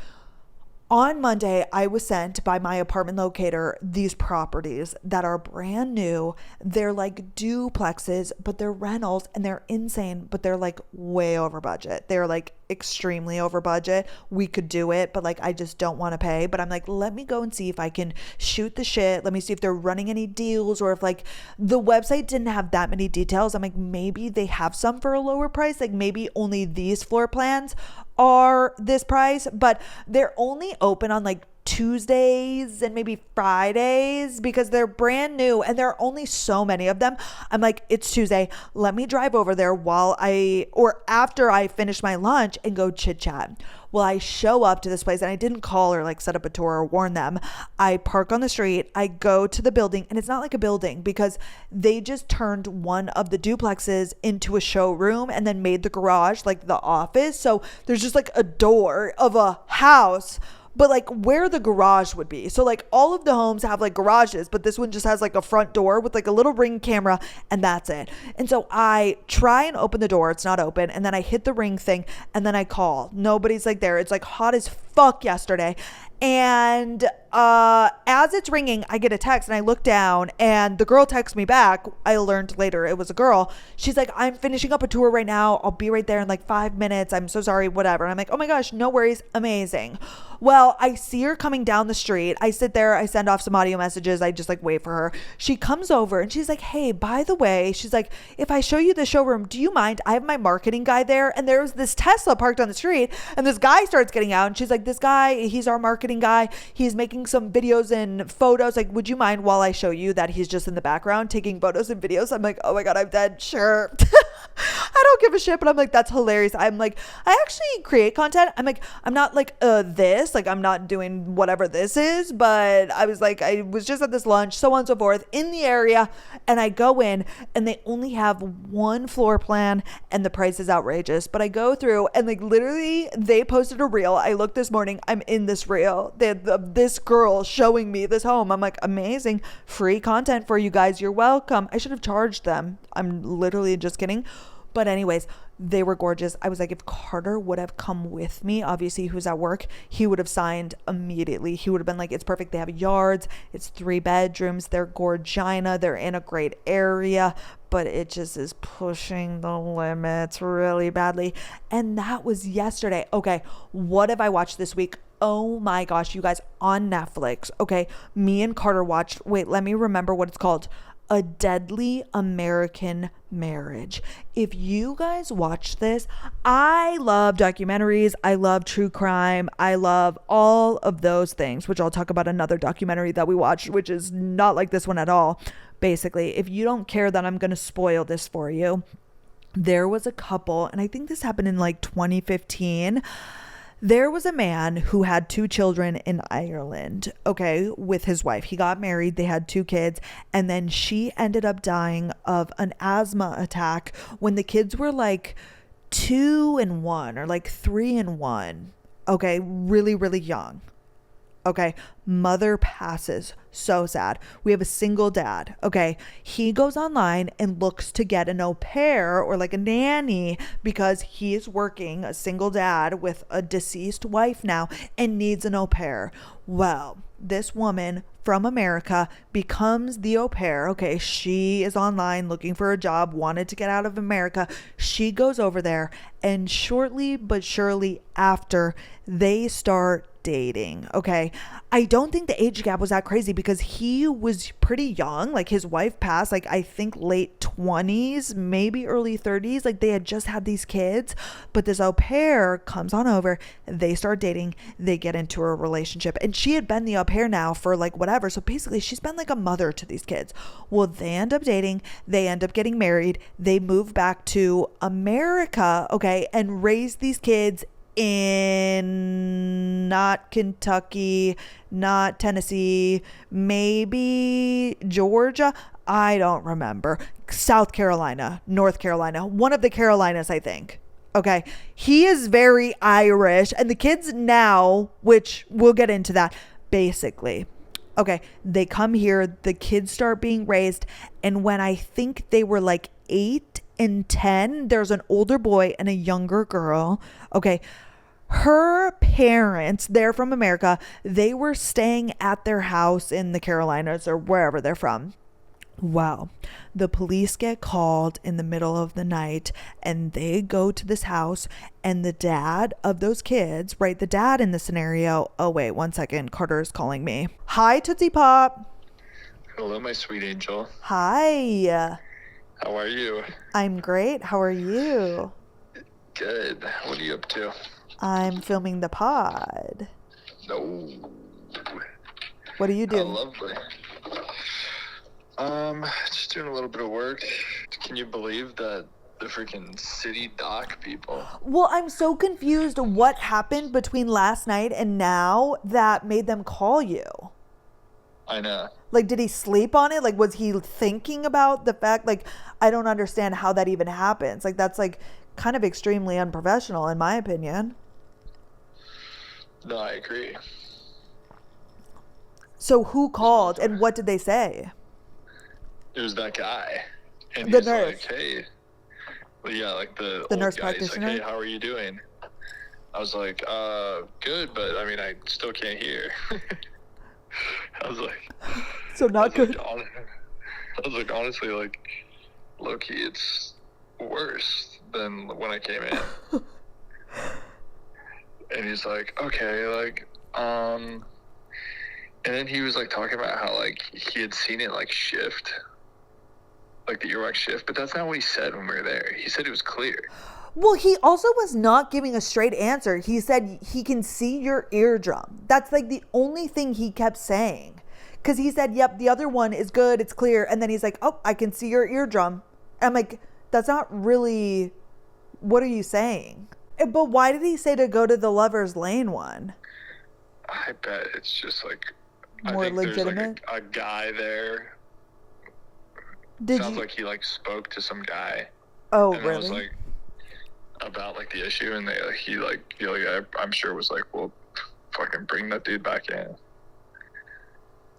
on Monday, I was sent by my apartment locator these properties that are brand new. They're like duplexes, but they're rentals and they're insane, but they're like way over budget. They're like extremely over budget. We could do it, but like I just don't want to pay. But I'm like, let me go and see if I can shoot the shit. Let me see if they're running any deals, or if like the website didn't have that many details. I'm like, maybe they have some for a lower price. Like maybe only these floor plans are this price, but they're only open on like Tuesdays and maybe Fridays because they're brand new and there are only so many of them. I'm like, it's Tuesday. Let me drive over there after I finish my lunch and go chit chat. Well, I show up to this place and I didn't call or like set up a tour or warn them. I park on the street. I go to the building, and it's not like a building because they just turned one of the duplexes into a showroom and then made the garage like the office. So there's just like a door of a house, but like where the garage would be. So like all of the homes have like garages, but this one just has like a front door with like a little Ring camera, and that's it. And so I try and open the door, it's not open, and then I hit the Ring thing, and then I call. Nobody's like there. It's like hot as fuck yesterday. And as it's ringing, I get a text, and I look down, and the girl texts me back. I learned later it was a girl. She's like, I'm finishing up a tour right now. I'll be right there in like 5 minutes. I'm so sorry, whatever. And I'm like, oh my gosh, no worries. Amazing. Well, I see her coming down the street. I sit there. I send off some audio messages. I just like wait for her. She comes over and she's like, hey, by the way, she's like, if I show you the showroom, do you mind? I have my marketing guy there. And there's this Tesla parked on the street, and this guy starts getting out, and she's like, this guy, he's our marketing guy. He's making some videos and photos. Like, would you mind while I show you that he's just in the background taking photos and videos? I'm like, oh my God, I'm dead. Sure. I don't give a shit, but I'm like, that's hilarious. I'm like, I actually create content. I'm like, I'm not like this, like I'm not doing whatever this is, but I was like, I was just at this lunch, so on and so forth in the area, and I go in and they only have one floor plan and the price is outrageous. But I go through and like literally they posted a reel. I looked this morning, I'm in this reel. They had this girl showing me this home. I'm like, amazing, free content for you guys. You're welcome. I should have charged them. I'm literally just kidding. But anyways, they were gorgeous. I was like, if Carter would have come with me, obviously who's at work, he would have signed immediately. He would have been like, it's perfect. They have yards. It's 3 bedrooms. They're gorgina. They're in a great area, but it just is pushing the limits really badly. And that was yesterday. Okay, what have I watched this week? Oh my gosh, you guys, on Netflix. Okay, me and Carter watched, wait, let me remember what it's called. A Deadly American Marriage. If you guys watch this, I love documentaries. I love true crime. I love all of those things, which I'll talk about another documentary that we watched, which is not like this one at all. Basically, if you don't care that I'm going to spoil this for you, there was a couple, and I think this happened in like 2015. There was a man who had 2 children in Ireland, okay, with his wife. He got married, they had 2 kids, and then she ended up dying of an asthma attack when the kids were like 2 and 1 or like 3 and 1, okay, really, really young. Okay, mother passes. So sad. We have a single dad. Okay, he goes online and looks to get an au pair or like a nanny because he is working, a single dad with a deceased wife now, and needs an au pair. Well, this woman from America becomes the au pair. Okay, she is online looking for a job, wanted to get out of America. She goes over there, and shortly but surely after, they start dating. Okay, I don't think the age gap was that crazy because he was pretty young. Like his wife passed, like I think late 20s, maybe early 30s. Like they had just had these kids, but this au pair comes on over. They start dating. They get into a relationship, and she had been the au pair now for like whatever. So basically, she's been like a mother to these kids. Well, they end up dating. They end up getting married. They move back to America, okay, and raise these kids in not Kentucky, not Tennessee, maybe Georgia. I don't remember. South Carolina, North Carolina, one of the Carolinas, I think. Okay. He is very Irish, and the kids now, which we'll get into that basically. Okay. They come here, the kids start being raised. And when I think they were like 8 and 10, there's an older boy and a younger girl. Okay. Her parents, they're from America. They were staying at their house in the Carolinas or wherever they're from. Well, the police get called in the middle of the night, and they go to this house, and the dad of those kids, right? The dad in the scenario. Oh, wait, 1 second. Carter is calling me. Hi, Tootsie Pop. Hello, my sweet angel. Hi. How are you? I'm great. How are you? Good. What are you up to? I'm filming the pod. No. What do you do? Oh, lovely. Just doing a little bit of work. Can you believe that the freaking city dock people? Well, I'm so confused what happened between last night and now that made them call you. I know. Like, did he sleep on it? Like, was he thinking about the fact? Like, I don't understand how that even happens. Like, that's like kind of extremely unprofessional in my opinion. No, I agree. So who called and what did they say? It was that guy. And The he's nurse. like, hey. Well, yeah, like the The old nurse guy. He's like, practitioner? hey, how are you doing? I was like, good, but I mean, I still can't hear. I was like, So not good. I was like, honestly, like, low-key, it's worse than when I came in. And he's like, okay, like, and then he was like talking about how like he had seen it like shift, like the earwax shift, but that's not what he said when we were there. He said it was clear. Well, he also was not giving a straight answer. He said he can see your eardrum. That's like the only thing he kept saying. Because he said, yep, the other one is good, it's clear. And then he's like, oh, I can see your eardrum. And I'm like, that's not really, what are you saying? But why did he say to go to the Lover's Lane one? I bet it's just like, More I think legitimate? there's like a guy there. Sounds like he like spoke to some guy. Oh, and really? It was like about like the issue, and I'm sure it was like, well, fucking bring that dude back in.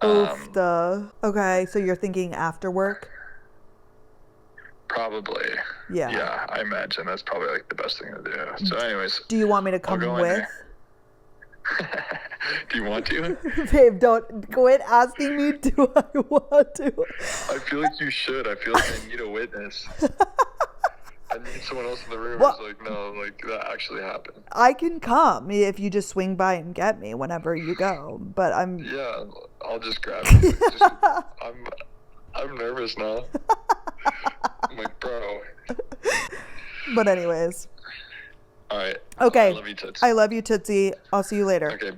Okay, so you're thinking after work? Probably. Yeah. Yeah, I imagine that's probably like the best thing to do. So anyways. Do you want me to come with? Do you want to? Babe, don't quit asking me, do I want to? I feel like you should. I feel like I need a witness. I need someone else in the room who's like, no, like that actually happened. I can come if you just swing by and get me whenever you go, but Yeah, I'll just grab you. I'm nervous now. I'm like, bro. But anyways. All right. Okay. I love you, Tootsie. I love you, Tootsie. I'll see you later. Okay.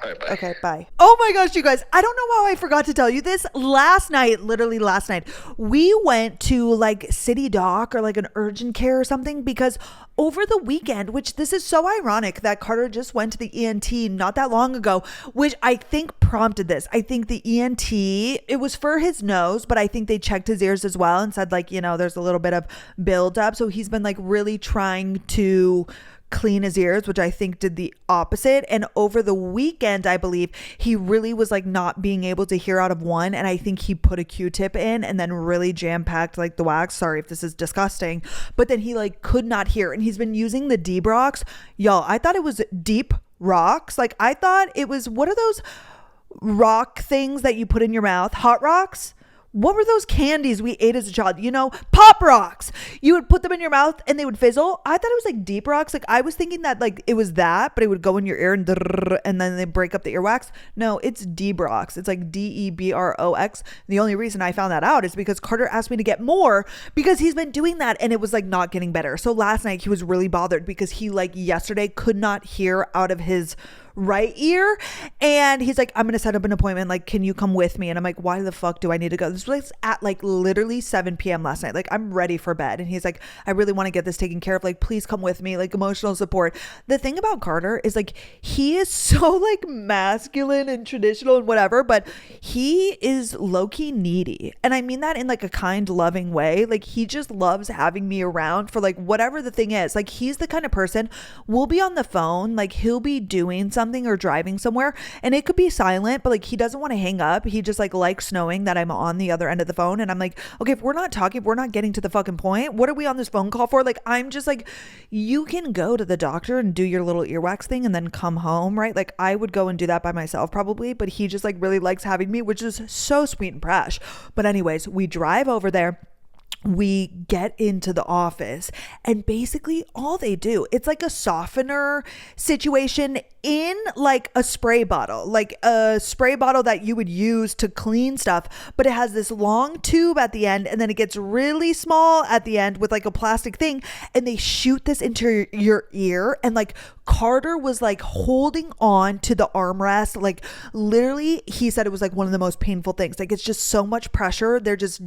All right, bye. Okay, bye. Oh my gosh, you guys. I don't know how I forgot to tell you this. Literally last night, we went to like City Doc or like an urgent care or something because over the weekend, which this is so ironic that Carter just went to the ENT not that long ago, which I think prompted this. I think the ENT, it was for his nose, but I think they checked his ears as well and said like, there's a little bit of buildup. So he's been like really trying to clean his ears, which I think did the opposite. And over the weekend, I believe he really was like not being able to hear out of one. And I think he put a Q-tip in and then really jam-packed like the wax. Sorry if this is disgusting, but then he like could not hear. And he's been using the Debrox. Y'all, I thought it was deep rocks. Like I thought it was, what are those rock things that you put in your mouth? Hot rocks? What were those candies we ate as a child? Pop rocks. You would put them in your mouth and they would fizzle. I thought it was like deep rocks. Like I was thinking that like it was that, but it would go in your ear and then they break up the earwax. No, it's Debrox. It's like Debrox. The only reason I found that out is because Carter asked me to get more because he's been doing that and it was like not getting better. So last night he was really bothered because he like yesterday could not hear out of his right ear, and he's like, I'm gonna set up an appointment, like can you come with me? And I'm like, why the fuck do I need to go? This was at like literally 7 p.m. last night. Like I'm ready for bed, and he's like, I really want to get this taken care of, like please come with me, like emotional support. The thing about Carter is like he is so like masculine and traditional and whatever, but he is low-key needy, and I mean that in like a kind, loving way. Like he just loves having me around for like whatever the thing is. Like he's the kind of person, we'll be on the phone, like he'll be doing something or driving somewhere and it could be silent, but like he doesn't want to hang up. He just like likes knowing that I'm on the other end of the phone, and I'm like, okay, if we're not talking, if we're not getting to the fucking point, what are we on this phone call for? Like I'm just like, you can go to the doctor and do your little earwax thing and then come home, right? Like I would go and do that by myself probably, but he just like really likes having me, which is so sweet and fresh. But anyways, we drive over there. We get into the office and basically all they do, it's like a softener situation in like a spray bottle, like a spray bottle that you would use to clean stuff, but it has this long tube at the end and then it gets really small at the end with like a plastic thing, and they shoot this into your ear. And like Carter was like holding on to the armrest, like literally he said it was like one of the most painful things. Like it's just so much pressure. They're just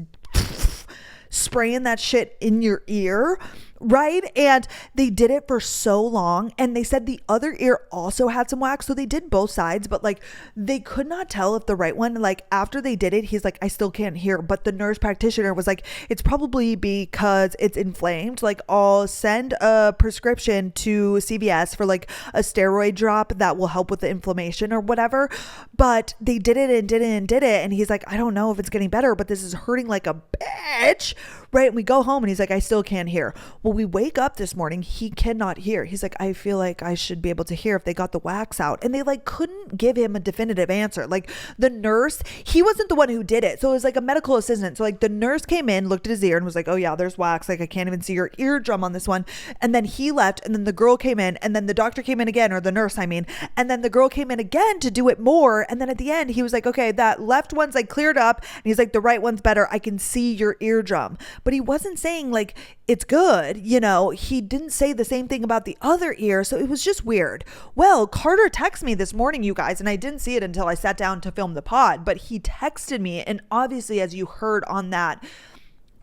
spraying that shit in your ear Right. And they did it for so long. And they said the other ear also had some wax. So they did both sides, but like they could not tell if the right one, like after they did it, he's like, I still can't hear. But the nurse practitioner was like, it's probably because it's inflamed. Like I'll send a prescription to CVS for like a steroid drop that will help with the inflammation or whatever. But they did it and did it and did it. And he's like, I don't know if it's getting better, but this is hurting like a bitch. Right. And we go home and he's like, I still can't hear. Well, we wake up this morning, he cannot hear. He's like, I feel like I should be able to hear if they got the wax out. And they like couldn't give him a definitive answer. Like the nurse, he wasn't the one who did it. So it was like a medical assistant. So like the nurse came in, looked at his ear and was like, oh yeah, there's wax. Like I can't even see your eardrum on this one. And then he left and then the girl came in and then the doctor came in again, or the nurse, I mean, and then the girl came in again to do it more. And then at the end, he was like, okay, that left one's like cleared up. And he's like, the right one's better. I can see your eardrum. But he wasn't saying like it's good, you know. He didn't say the same thing about the other ear, so it was just weird. Well, Carter texted me this morning, you guys, and I didn't see it until I sat down to film the pod, but he texted me, and obviously as you heard on that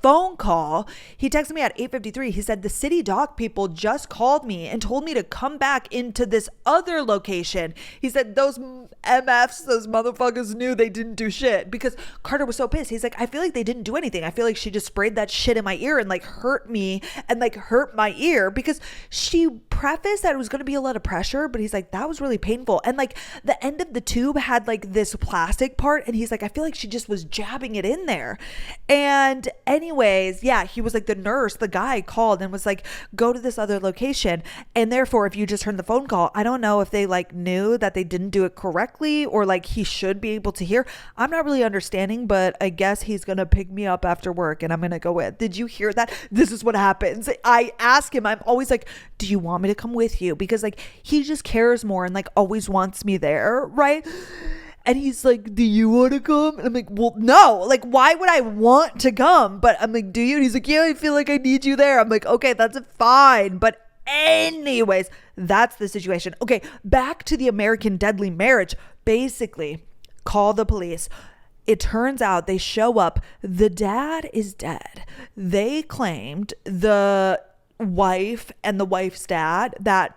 phone call, he texted me at 8:53. He said the city doc people just called me and told me to come back into this other location. He said those MFs, those motherfuckers knew they didn't do shit, because Carter was so pissed. He's like, I feel like they didn't do anything. I feel like she just sprayed that shit in my ear and like hurt me and like hurt my ear, because she prefaced that it was going to be a lot of pressure, but he's like, that was really painful. And like the end of the tube had like this plastic part, and he's like, I feel like she just was jabbing it in there. And anyways, yeah, he was like, the nurse, the guy called and was like, go to this other location. And therefore, if you just heard the phone call, I don't know if they like knew that they didn't do it correctly, or like he should be able to hear. I'm not really understanding, but I guess he's going to pick me up after work and I'm going to go with. Did you hear that? This is what happens. I ask him, I'm always like, do you want me to come with you? Because like he just cares more and like always wants me there. Right. And he's like, do you want to come? And I'm like, well, no, like, why would I want to come? But I'm like, do you? And he's like, yeah, I feel like I need you there. I'm like, okay, that's fine. But anyways, that's the situation. Okay, back to the American Deadly Marriage. Basically, call the police. It turns out they show up. The dad is dead. They claimed, the wife and the wife's dad, that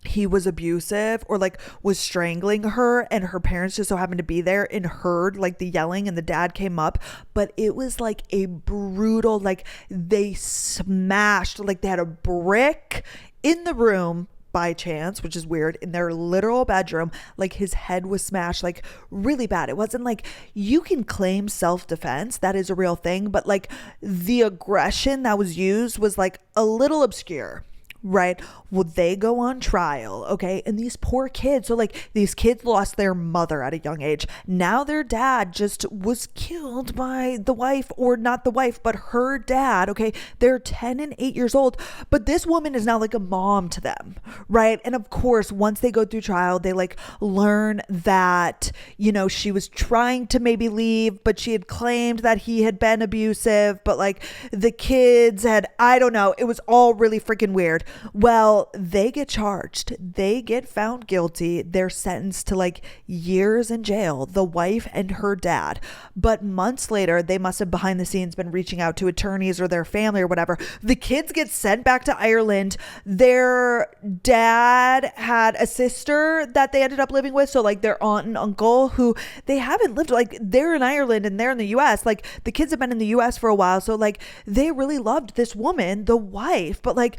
he was abusive or like was strangling her, and her parents just so happened to be there and heard like the yelling, and the dad came up. But it was like a brutal, like they smashed, like they had a brick in the room by chance, which is weird, in their literal bedroom. Like his head was smashed, like really bad. It wasn't like, you can claim self-defense, that is a real thing, but like the aggression that was used was like a little obscure. Right. Well, they go on trial. Okay. And these poor kids. So like these kids lost their mother at a young age. Now their dad just was killed by the wife, or not the wife, but her dad. Okay. They're 10 and 8 years old, but this woman is now like a mom to them. Right. And of course, once they go through trial, they like learn that, you know, she was trying to maybe leave, but she had claimed that he had been abusive, but like the kids had, I don't know. It was all really freaking weird. Well, they get charged. They get found guilty. They're sentenced to like years in jail, the wife and her dad. But months later, they must have behind the scenes been reaching out to attorneys or their family or whatever. The kids get sent back to Ireland. Their dad had a sister that they ended up living with. So like their aunt and uncle, who they haven't lived, like they're in Ireland and they're in the US. Like the kids have been in the US for a while. So like they really loved this woman, the wife, but like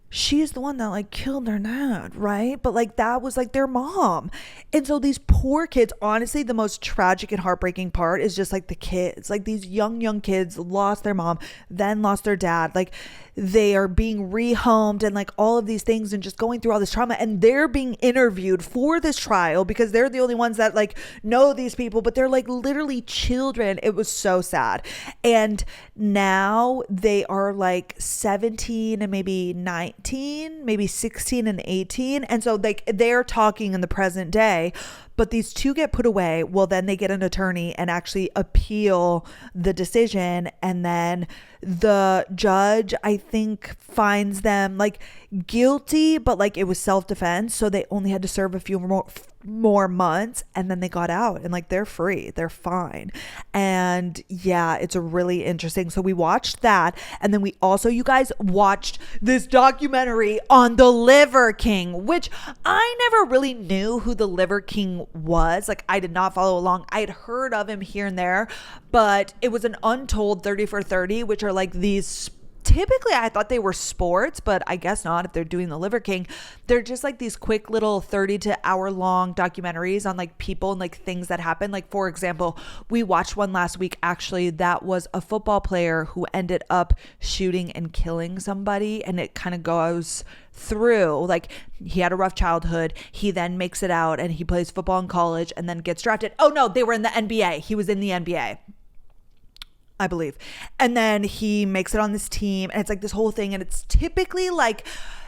she's the one that like killed their dad, right? But like that was like their mom. And so these poor kids, honestly, the most tragic and heartbreaking part is just like the kids, like these young kids lost their mom, then lost their dad. Like they are being rehomed and like all of these things and just going through all this trauma, and they're being interviewed for this trial because they're the only ones that like know these people, but they're like literally children. It was so sad. And now they are like 17 and maybe 19, maybe 16 and 18. And so like they're talking in the present day, But these two get put away. Well, then they get an attorney and actually appeal the decision. And then the judge, I think, finds them like guilty, but like it was self-defense. So they only had to serve a few more months, and then they got out, and like they're free, they're fine. And yeah, it's a really interesting. So we watched that, and then we also, you guys, watched this documentary on the Liver King, which I never really knew who the Liver King was. Like, I did not follow along. I had heard of him here and there, but it was an untold 30 for 30, which are like these, typically I thought they were sports, but I guess not if they're doing the Liver King. They're just like these quick little 30 to hour long documentaries on like people and like things that happen. Like, for example, we watched one last week actually that was a football player who ended up shooting and killing somebody, and it kind of goes through like he had a rough childhood, he then makes it out and he plays football in college and then gets drafted. Oh no, they were in the NBA. He was in the NBA, I believe. And then he makes it on this team, and it's like this whole thing. And it's typically like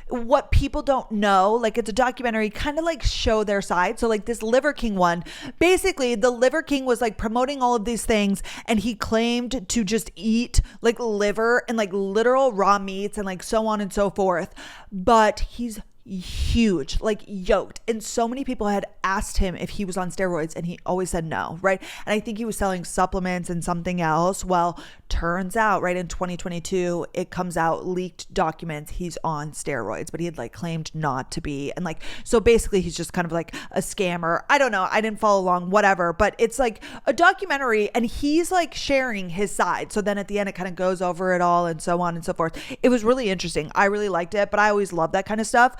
what people don't know. Like, it's a documentary, kind of like show their side. So like this Liver King one, basically the Liver King was like promoting all of these things, and he claimed to just eat like liver and like literal raw meats and like so on and so forth. But he's huge, like yoked, and so many people had asked him if he was on steroids, and he always said no, right? And I think he was selling supplements and something else. Well, turns out right in 2022 it comes out, leaked documents, he's on steroids, but he had like claimed not to be. And like, so basically he's just kind of like a scammer. I don't know, I didn't follow along, whatever, but it's like a documentary and he's like sharing his side. So then at the end it kind of goes over it all and so on and so forth. It was really interesting. I really liked it, but I always love that kind of stuff.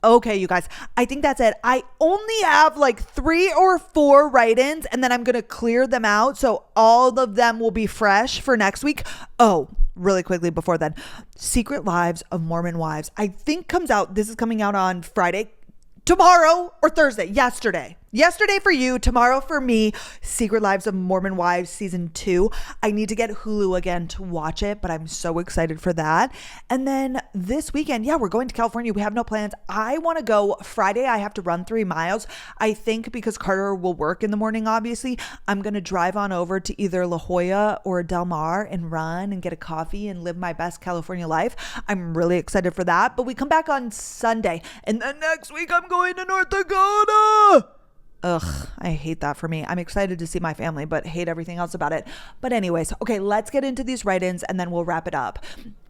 Okay, you guys, I think that's it. I only have like 3 or 4 write-ins, and then I'm going to clear them out. So all of them will be fresh for next week. Oh, really quickly before then, Secret Lives of Mormon Wives, I think comes out. This is coming out on Friday, tomorrow, or Thursday. Yesterday for you, tomorrow for me. Secret Lives of Mormon Wives season 2. I need to get Hulu again to watch it, but I'm so excited for that. And then this weekend, yeah, we're going to California. We have no plans. I want to go Friday. I have to run 3 miles. I think because Carter will work in the morning, obviously, I'm going to drive on over to either La Jolla or Del Mar and run and get a coffee and live my best California life. I'm really excited for that. But we come back on Sunday, and then next week I'm going to North Dakota. Ugh, I hate that for me. I'm excited to see my family, but hate everything else about it. But anyways, okay, let's get into these write-ins and then we'll wrap it up.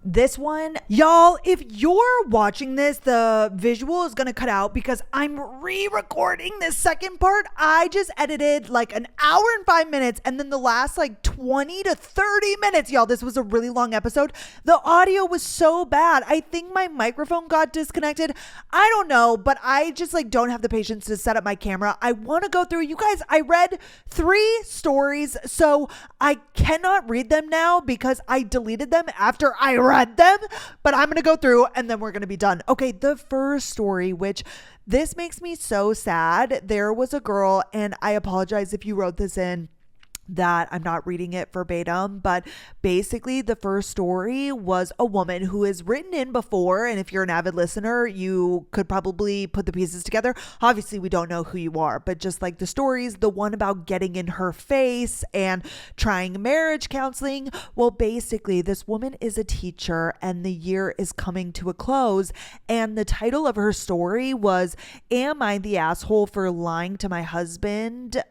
This one, y'all, if you're watching this, the visual is going to cut out because I'm re-recording this second part. I just edited like an hour and 5 minutes, and then the last like 20 to 30 minutes, y'all, this was a really long episode. The audio was so bad. I think my microphone got disconnected. I don't know, but I just like don't have the patience to set up my camera. I want to go through, you guys, I read 3 stories, so I cannot read them now because I deleted them after I read them, but I'm going to go through and then we're going to be done. Okay, the first story, which this makes me so sad. There was a girl, and I apologize if you wrote this in, that I'm not reading it verbatim, but basically the first story was a woman who has written in before, and if you're an avid listener, you could probably put the pieces together. Obviously we don't know who you are, but just like the stories, the one about getting in her face and trying marriage counseling. Well, basically this woman is a teacher and the year is coming to a close, and the title of her story was, "Am I the asshole for lying to my husband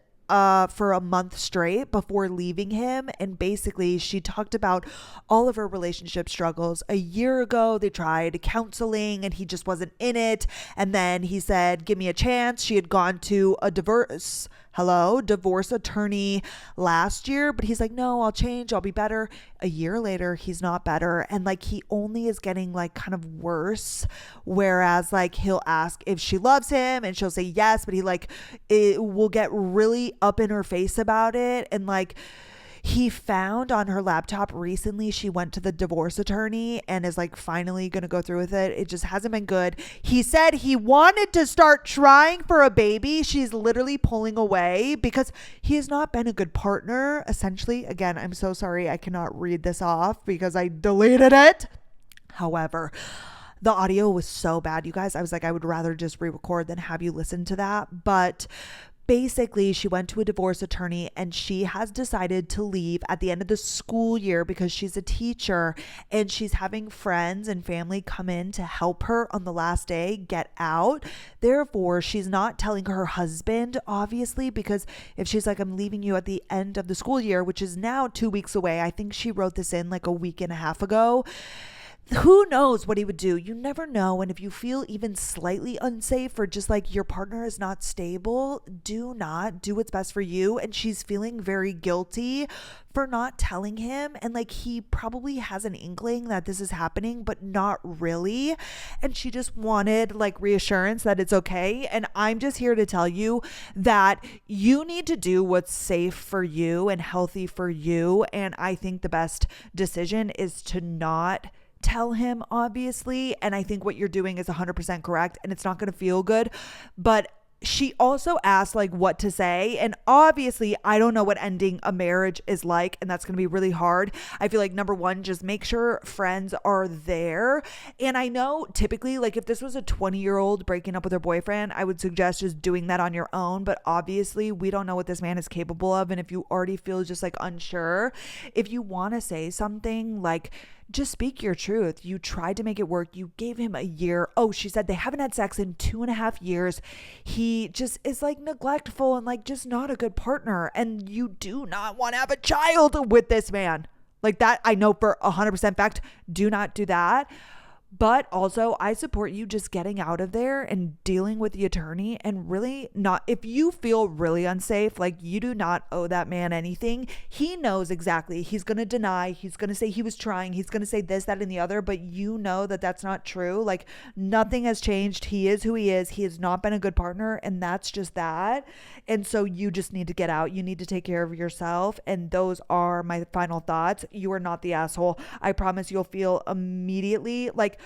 for a month straight before leaving him?" And basically she talked about all of her relationship struggles. A year ago they tried counseling and he just wasn't in it, and then he said, "Give me a chance." She had gone to a divorce attorney last year, but he's like, "No, I'll change, I'll be better." A year later he's not better, and like he only is getting like kind of worse, whereas like he'll ask if she loves him and she'll say yes, but he like it will get really up in her face about it. And like he found on her laptop recently, she went to the divorce attorney and is like finally going to go through with it. It just hasn't been good. He said he wanted to start trying for a baby. She's literally pulling away because he has not been a good partner, essentially. Again, I'm so sorry. I cannot read this off because I deleted it. However, the audio was so bad, you guys. I was like, I would rather just re-record than have you listen to that. But basically she went to a divorce attorney and she has decided to leave at the end of the school year because she's a teacher and she's having friends and family come in to help her on the last day get out. Therefore, she's not telling her husband, obviously, because if she's like, I'm leaving you at the end of the school year, which is now 2 weeks away. I think she wrote this in like a week and a half ago. Who knows what he would do? You never know. And if you feel even slightly unsafe or just like your partner is not stable, do not do what's best for you. And she's feeling very guilty for not telling him. And like he probably has an inkling that this is happening, but not really. And she just wanted like reassurance that it's okay. And I'm just here to tell you that you need to do what's safe for you and healthy for you. And I think the best decision is to not tell him, obviously. And I think what you're doing is 100% correct and it's not going to feel good. But she also asked like what to say. And obviously, I don't know what ending a marriage is like. And that's going to be really hard. I feel like number one, just make sure friends are there. And I know typically, like if this was a 20-year-old breaking up with her boyfriend, I would suggest just doing that on your own. But obviously, we don't know what this man is capable of. And if you already feel just like unsure, if you want to say something, like just speak your truth. You tried to make it work. You gave him a year. Oh, she said they haven't had sex in 2.5 years. He just is like neglectful and like just not a good partner. And you do not want to have a child with this man. Like that, I know for 100% fact, do not do that. But also, I support you just getting out of there and dealing with the attorney and really not, if you feel really unsafe, like you do not owe that man anything. He knows exactly. He's going to deny. He's going to say he was trying. He's going to say this, that, and the other. But you know that that's not true. Like nothing has changed. He is who he is. He has not been a good partner. And that's just that. And so you just need to get out. You need to take care of yourself. And those are my final thoughts. You are not the asshole. I promise you'll feel immediately like,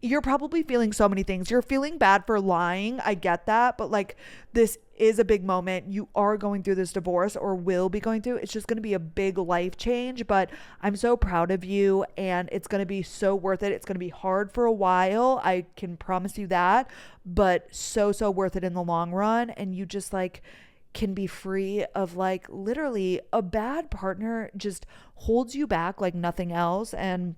you're probably feeling so many things. You're feeling bad for lying. I get that. But like, this is a big moment. You are going through this divorce or will be going through. It's just going to be a big life change. But I'm so proud of you and it's going to be so worth it. It's going to be hard for a while. I can promise you that. But so worth it in the long run. And you just like can be free of like literally a bad partner just holds you back like nothing else. And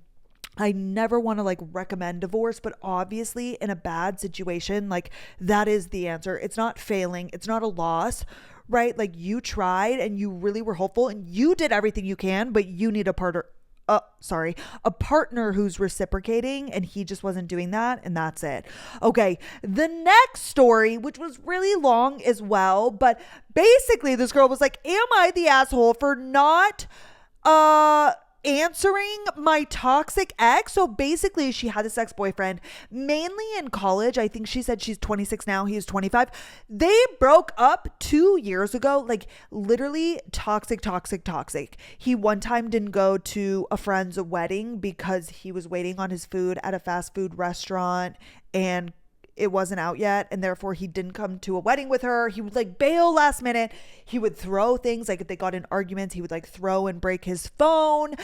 I never want to like recommend divorce, but obviously in a bad situation, like that is the answer. It's not failing. It's not a loss, right? Like you tried and you really were hopeful and you did everything you can, but you need a partner who's reciprocating and he just wasn't doing that. And that's it. Okay. The next story, which was really long as well, but basically this girl was like, am I the asshole for not, answering my toxic ex? So basically she had this ex-boyfriend mainly in college. I think she said she's 26 now. He is 25. They broke up 2 years ago. Like literally toxic. He one time didn't go to a friend's wedding because he was waiting on his food at a fast food restaurant and it wasn't out yet, and therefore he didn't come to a wedding with her. He would like bail last minute. He would throw things, like if they got in arguments, he would like throw and break his phone.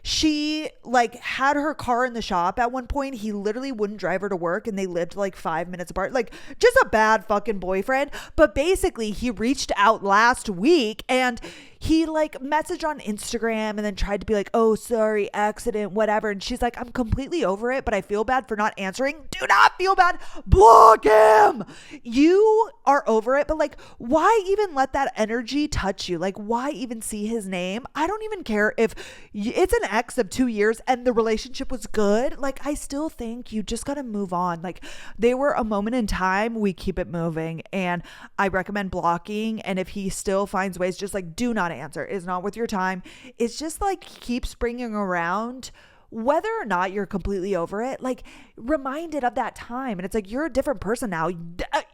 She like had her car in the shop at one point. He literally wouldn't drive her to work and they lived like 5 minutes apart. Like just a bad fucking boyfriend. But basically he reached out last week and he like messaged on Instagram and then tried to be like, oh, sorry, accident, whatever. And she's like, I'm completely over it, but I feel bad for not answering. Do not feel bad. Block him. You are over it, but like, why even let that energy touch you? Like, why even see his name? I don't even care if it's an ex of 2 years and the relationship was good. Like, I still think you just got to move on. Like, they were a moment in time. We keep it moving. And I recommend blocking. And if he still finds ways, just like, do not answer. It's not worth your time. It's just like keep springing around. Whether or not you're completely over it, like reminded of that time. And it's like, you're a different person now.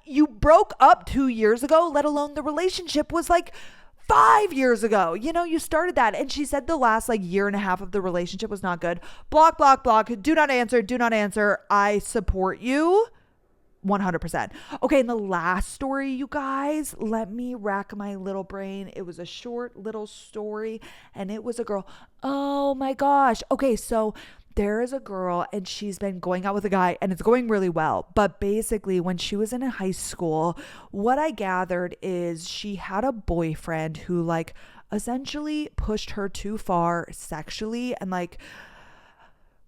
You broke up 2 years ago, let alone the relationship was like 5 years ago. You know, you started that. And she said the last like year and a half of the relationship was not good. Block. Do not answer. I support you. 100%. Okay, and the last story, you guys, let me rack my little brain. It was a short little story and it was a girl. Oh my gosh. Okay, so There is a girl and she's been going out with a guy and it's going really well. But basically, when she was in high school, what I gathered is she had a boyfriend who, like, essentially pushed her too far sexually and, like,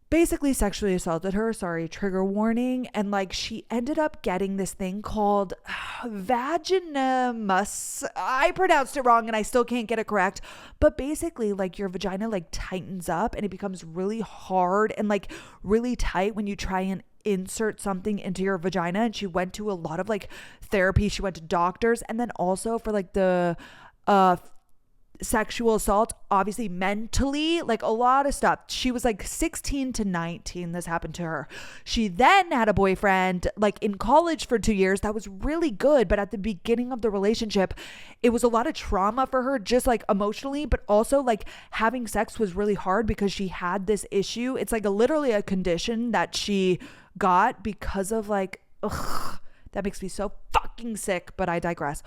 basically sexually assaulted her. Sorry, trigger warning. And, like, she ended up getting this thing called vaginismus. I pronounced it wrong and I still can't get it correct. But basically, like, your vagina, like, tightens up and it becomes really hard and, like, really tight when you try and insert something into your vagina. And she went to a lot of, like, therapy. She went to doctors, and then also for, like, the sexual assault, obviously mentally, like, a lot of stuff. She was like 16 to 19. This happened to her. She then had a boyfriend, like, in college for 2 years. That was really good. But at the beginning of the relationship, it was a lot of trauma for her, just, like, emotionally, but also, like, having sex was really hard because she had this issue. It's like literally a condition that she got because of, like, ugh, that makes me so fucking sick, but I digress.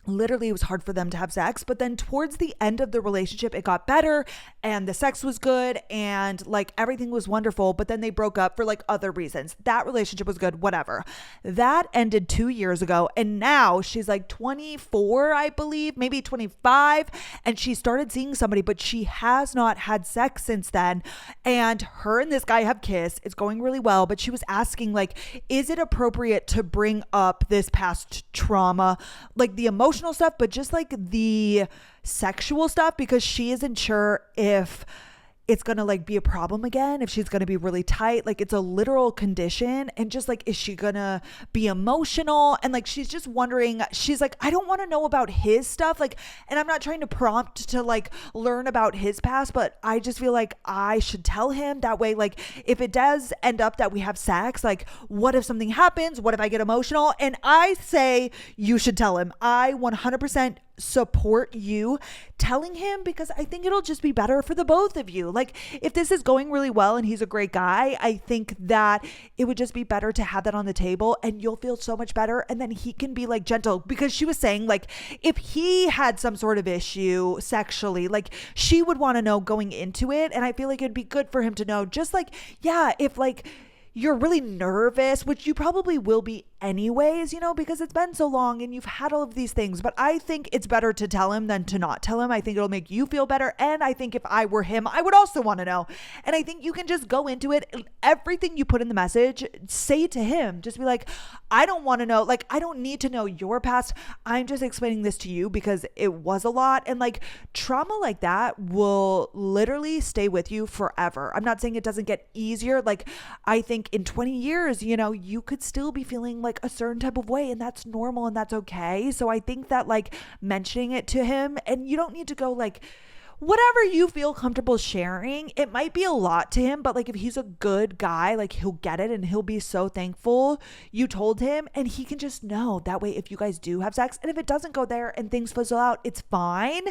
Literally, it was hard for them to have sex, but then towards the end of the relationship, it got better and the sex was good and, like, everything was wonderful, but then they broke up for, like, other reasons. That relationship was good, whatever. That ended 2 years ago, and now she's like 24, I believe, maybe 25, and she started seeing somebody, but she has not had sex since then. And her and this guy have kissed. It's going really well, but she was asking, like, is it appropriate to bring up this past trauma, like the emotional stuff, but just, like, the sexual stuff, because she isn't sure if it's gonna, like, be a problem again, if she's gonna be really tight. Like, it's a literal condition, and just, like, is she gonna be emotional? And, like, she's just wondering. She's like, I don't want to know about his stuff, like, and I'm not trying to prompt to, like, learn about his past, but I just feel like I should tell him. That way, like, if it does end up that we have sex, like, what if something happens? What if I get emotional? And I say you should tell him. I 100% support you telling him, because I think it'll just be better for the both of you. Like, if this is going really well and he's a great guy, I think that it would just be better to have that on the table, and you'll feel so much better, and then he can be, like, gentle. Because she was saying, like, if he had some sort of issue sexually, like, she would want to know going into it, and I feel like it'd be good for him to know, just, like, yeah, if, like, you're really nervous, which you probably will be anyways, you know, because it's been so long and you've had all of these things. But I think it's better to tell him than to not tell him. I think it'll make you feel better. And I think if I were him, I would also want to know. And I think you can just go into it. Everything you put in the message, say to him. Just be like, I don't want to know. Like, I don't need to know your past. I'm just explaining this to you because it was a lot. And, like, trauma like that will literally stay with you forever. I'm not saying it doesn't get easier. Like, I think in 20 years, you know, you could still be feeling like a certain type of way, and that's normal and that's okay. So I think that, like, mentioning it to him, and you don't need to go, like, whatever you feel comfortable sharing. It might be a lot to him, but, like, if he's a good guy, like, he'll get it and he'll be so thankful you told him, and he can just know. That way, if you guys do have sex, and if it doesn't go there and things fizzle out, it's fine.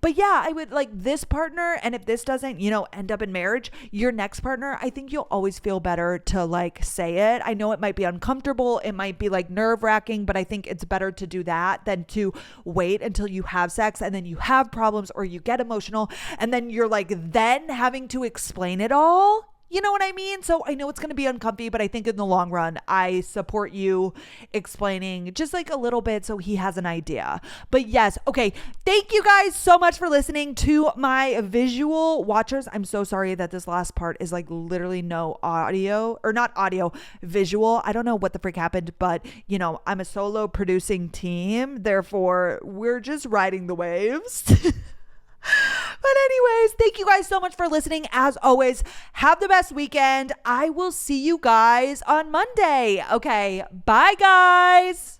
But yeah, I would, like, this partner, and if this doesn't, you know, end up in marriage, your next partner, I think you'll always feel better to, like, say it. I know it might be uncomfortable, it might be, like, nerve-wracking, but I think it's better to do that than to wait until you have sex and then you have problems or you get emotional and then you're, like, then having to explain it all. You know what I mean? So I know it's going to be uncomfy, but I think in the long run, I support you explaining just, like, a little bit so he has an idea. But yes, okay. Thank you guys so much for listening to my visual watchers. I'm so sorry that this last part is, like, literally no audio, or not audio, visual. I don't know what the frick happened, but, you know, I'm a solo producing team. Therefore, we're just riding the waves. But anyways, thank you guys so much for listening. As always, have the best weekend. I will see you guys on Monday. Okay, bye guys.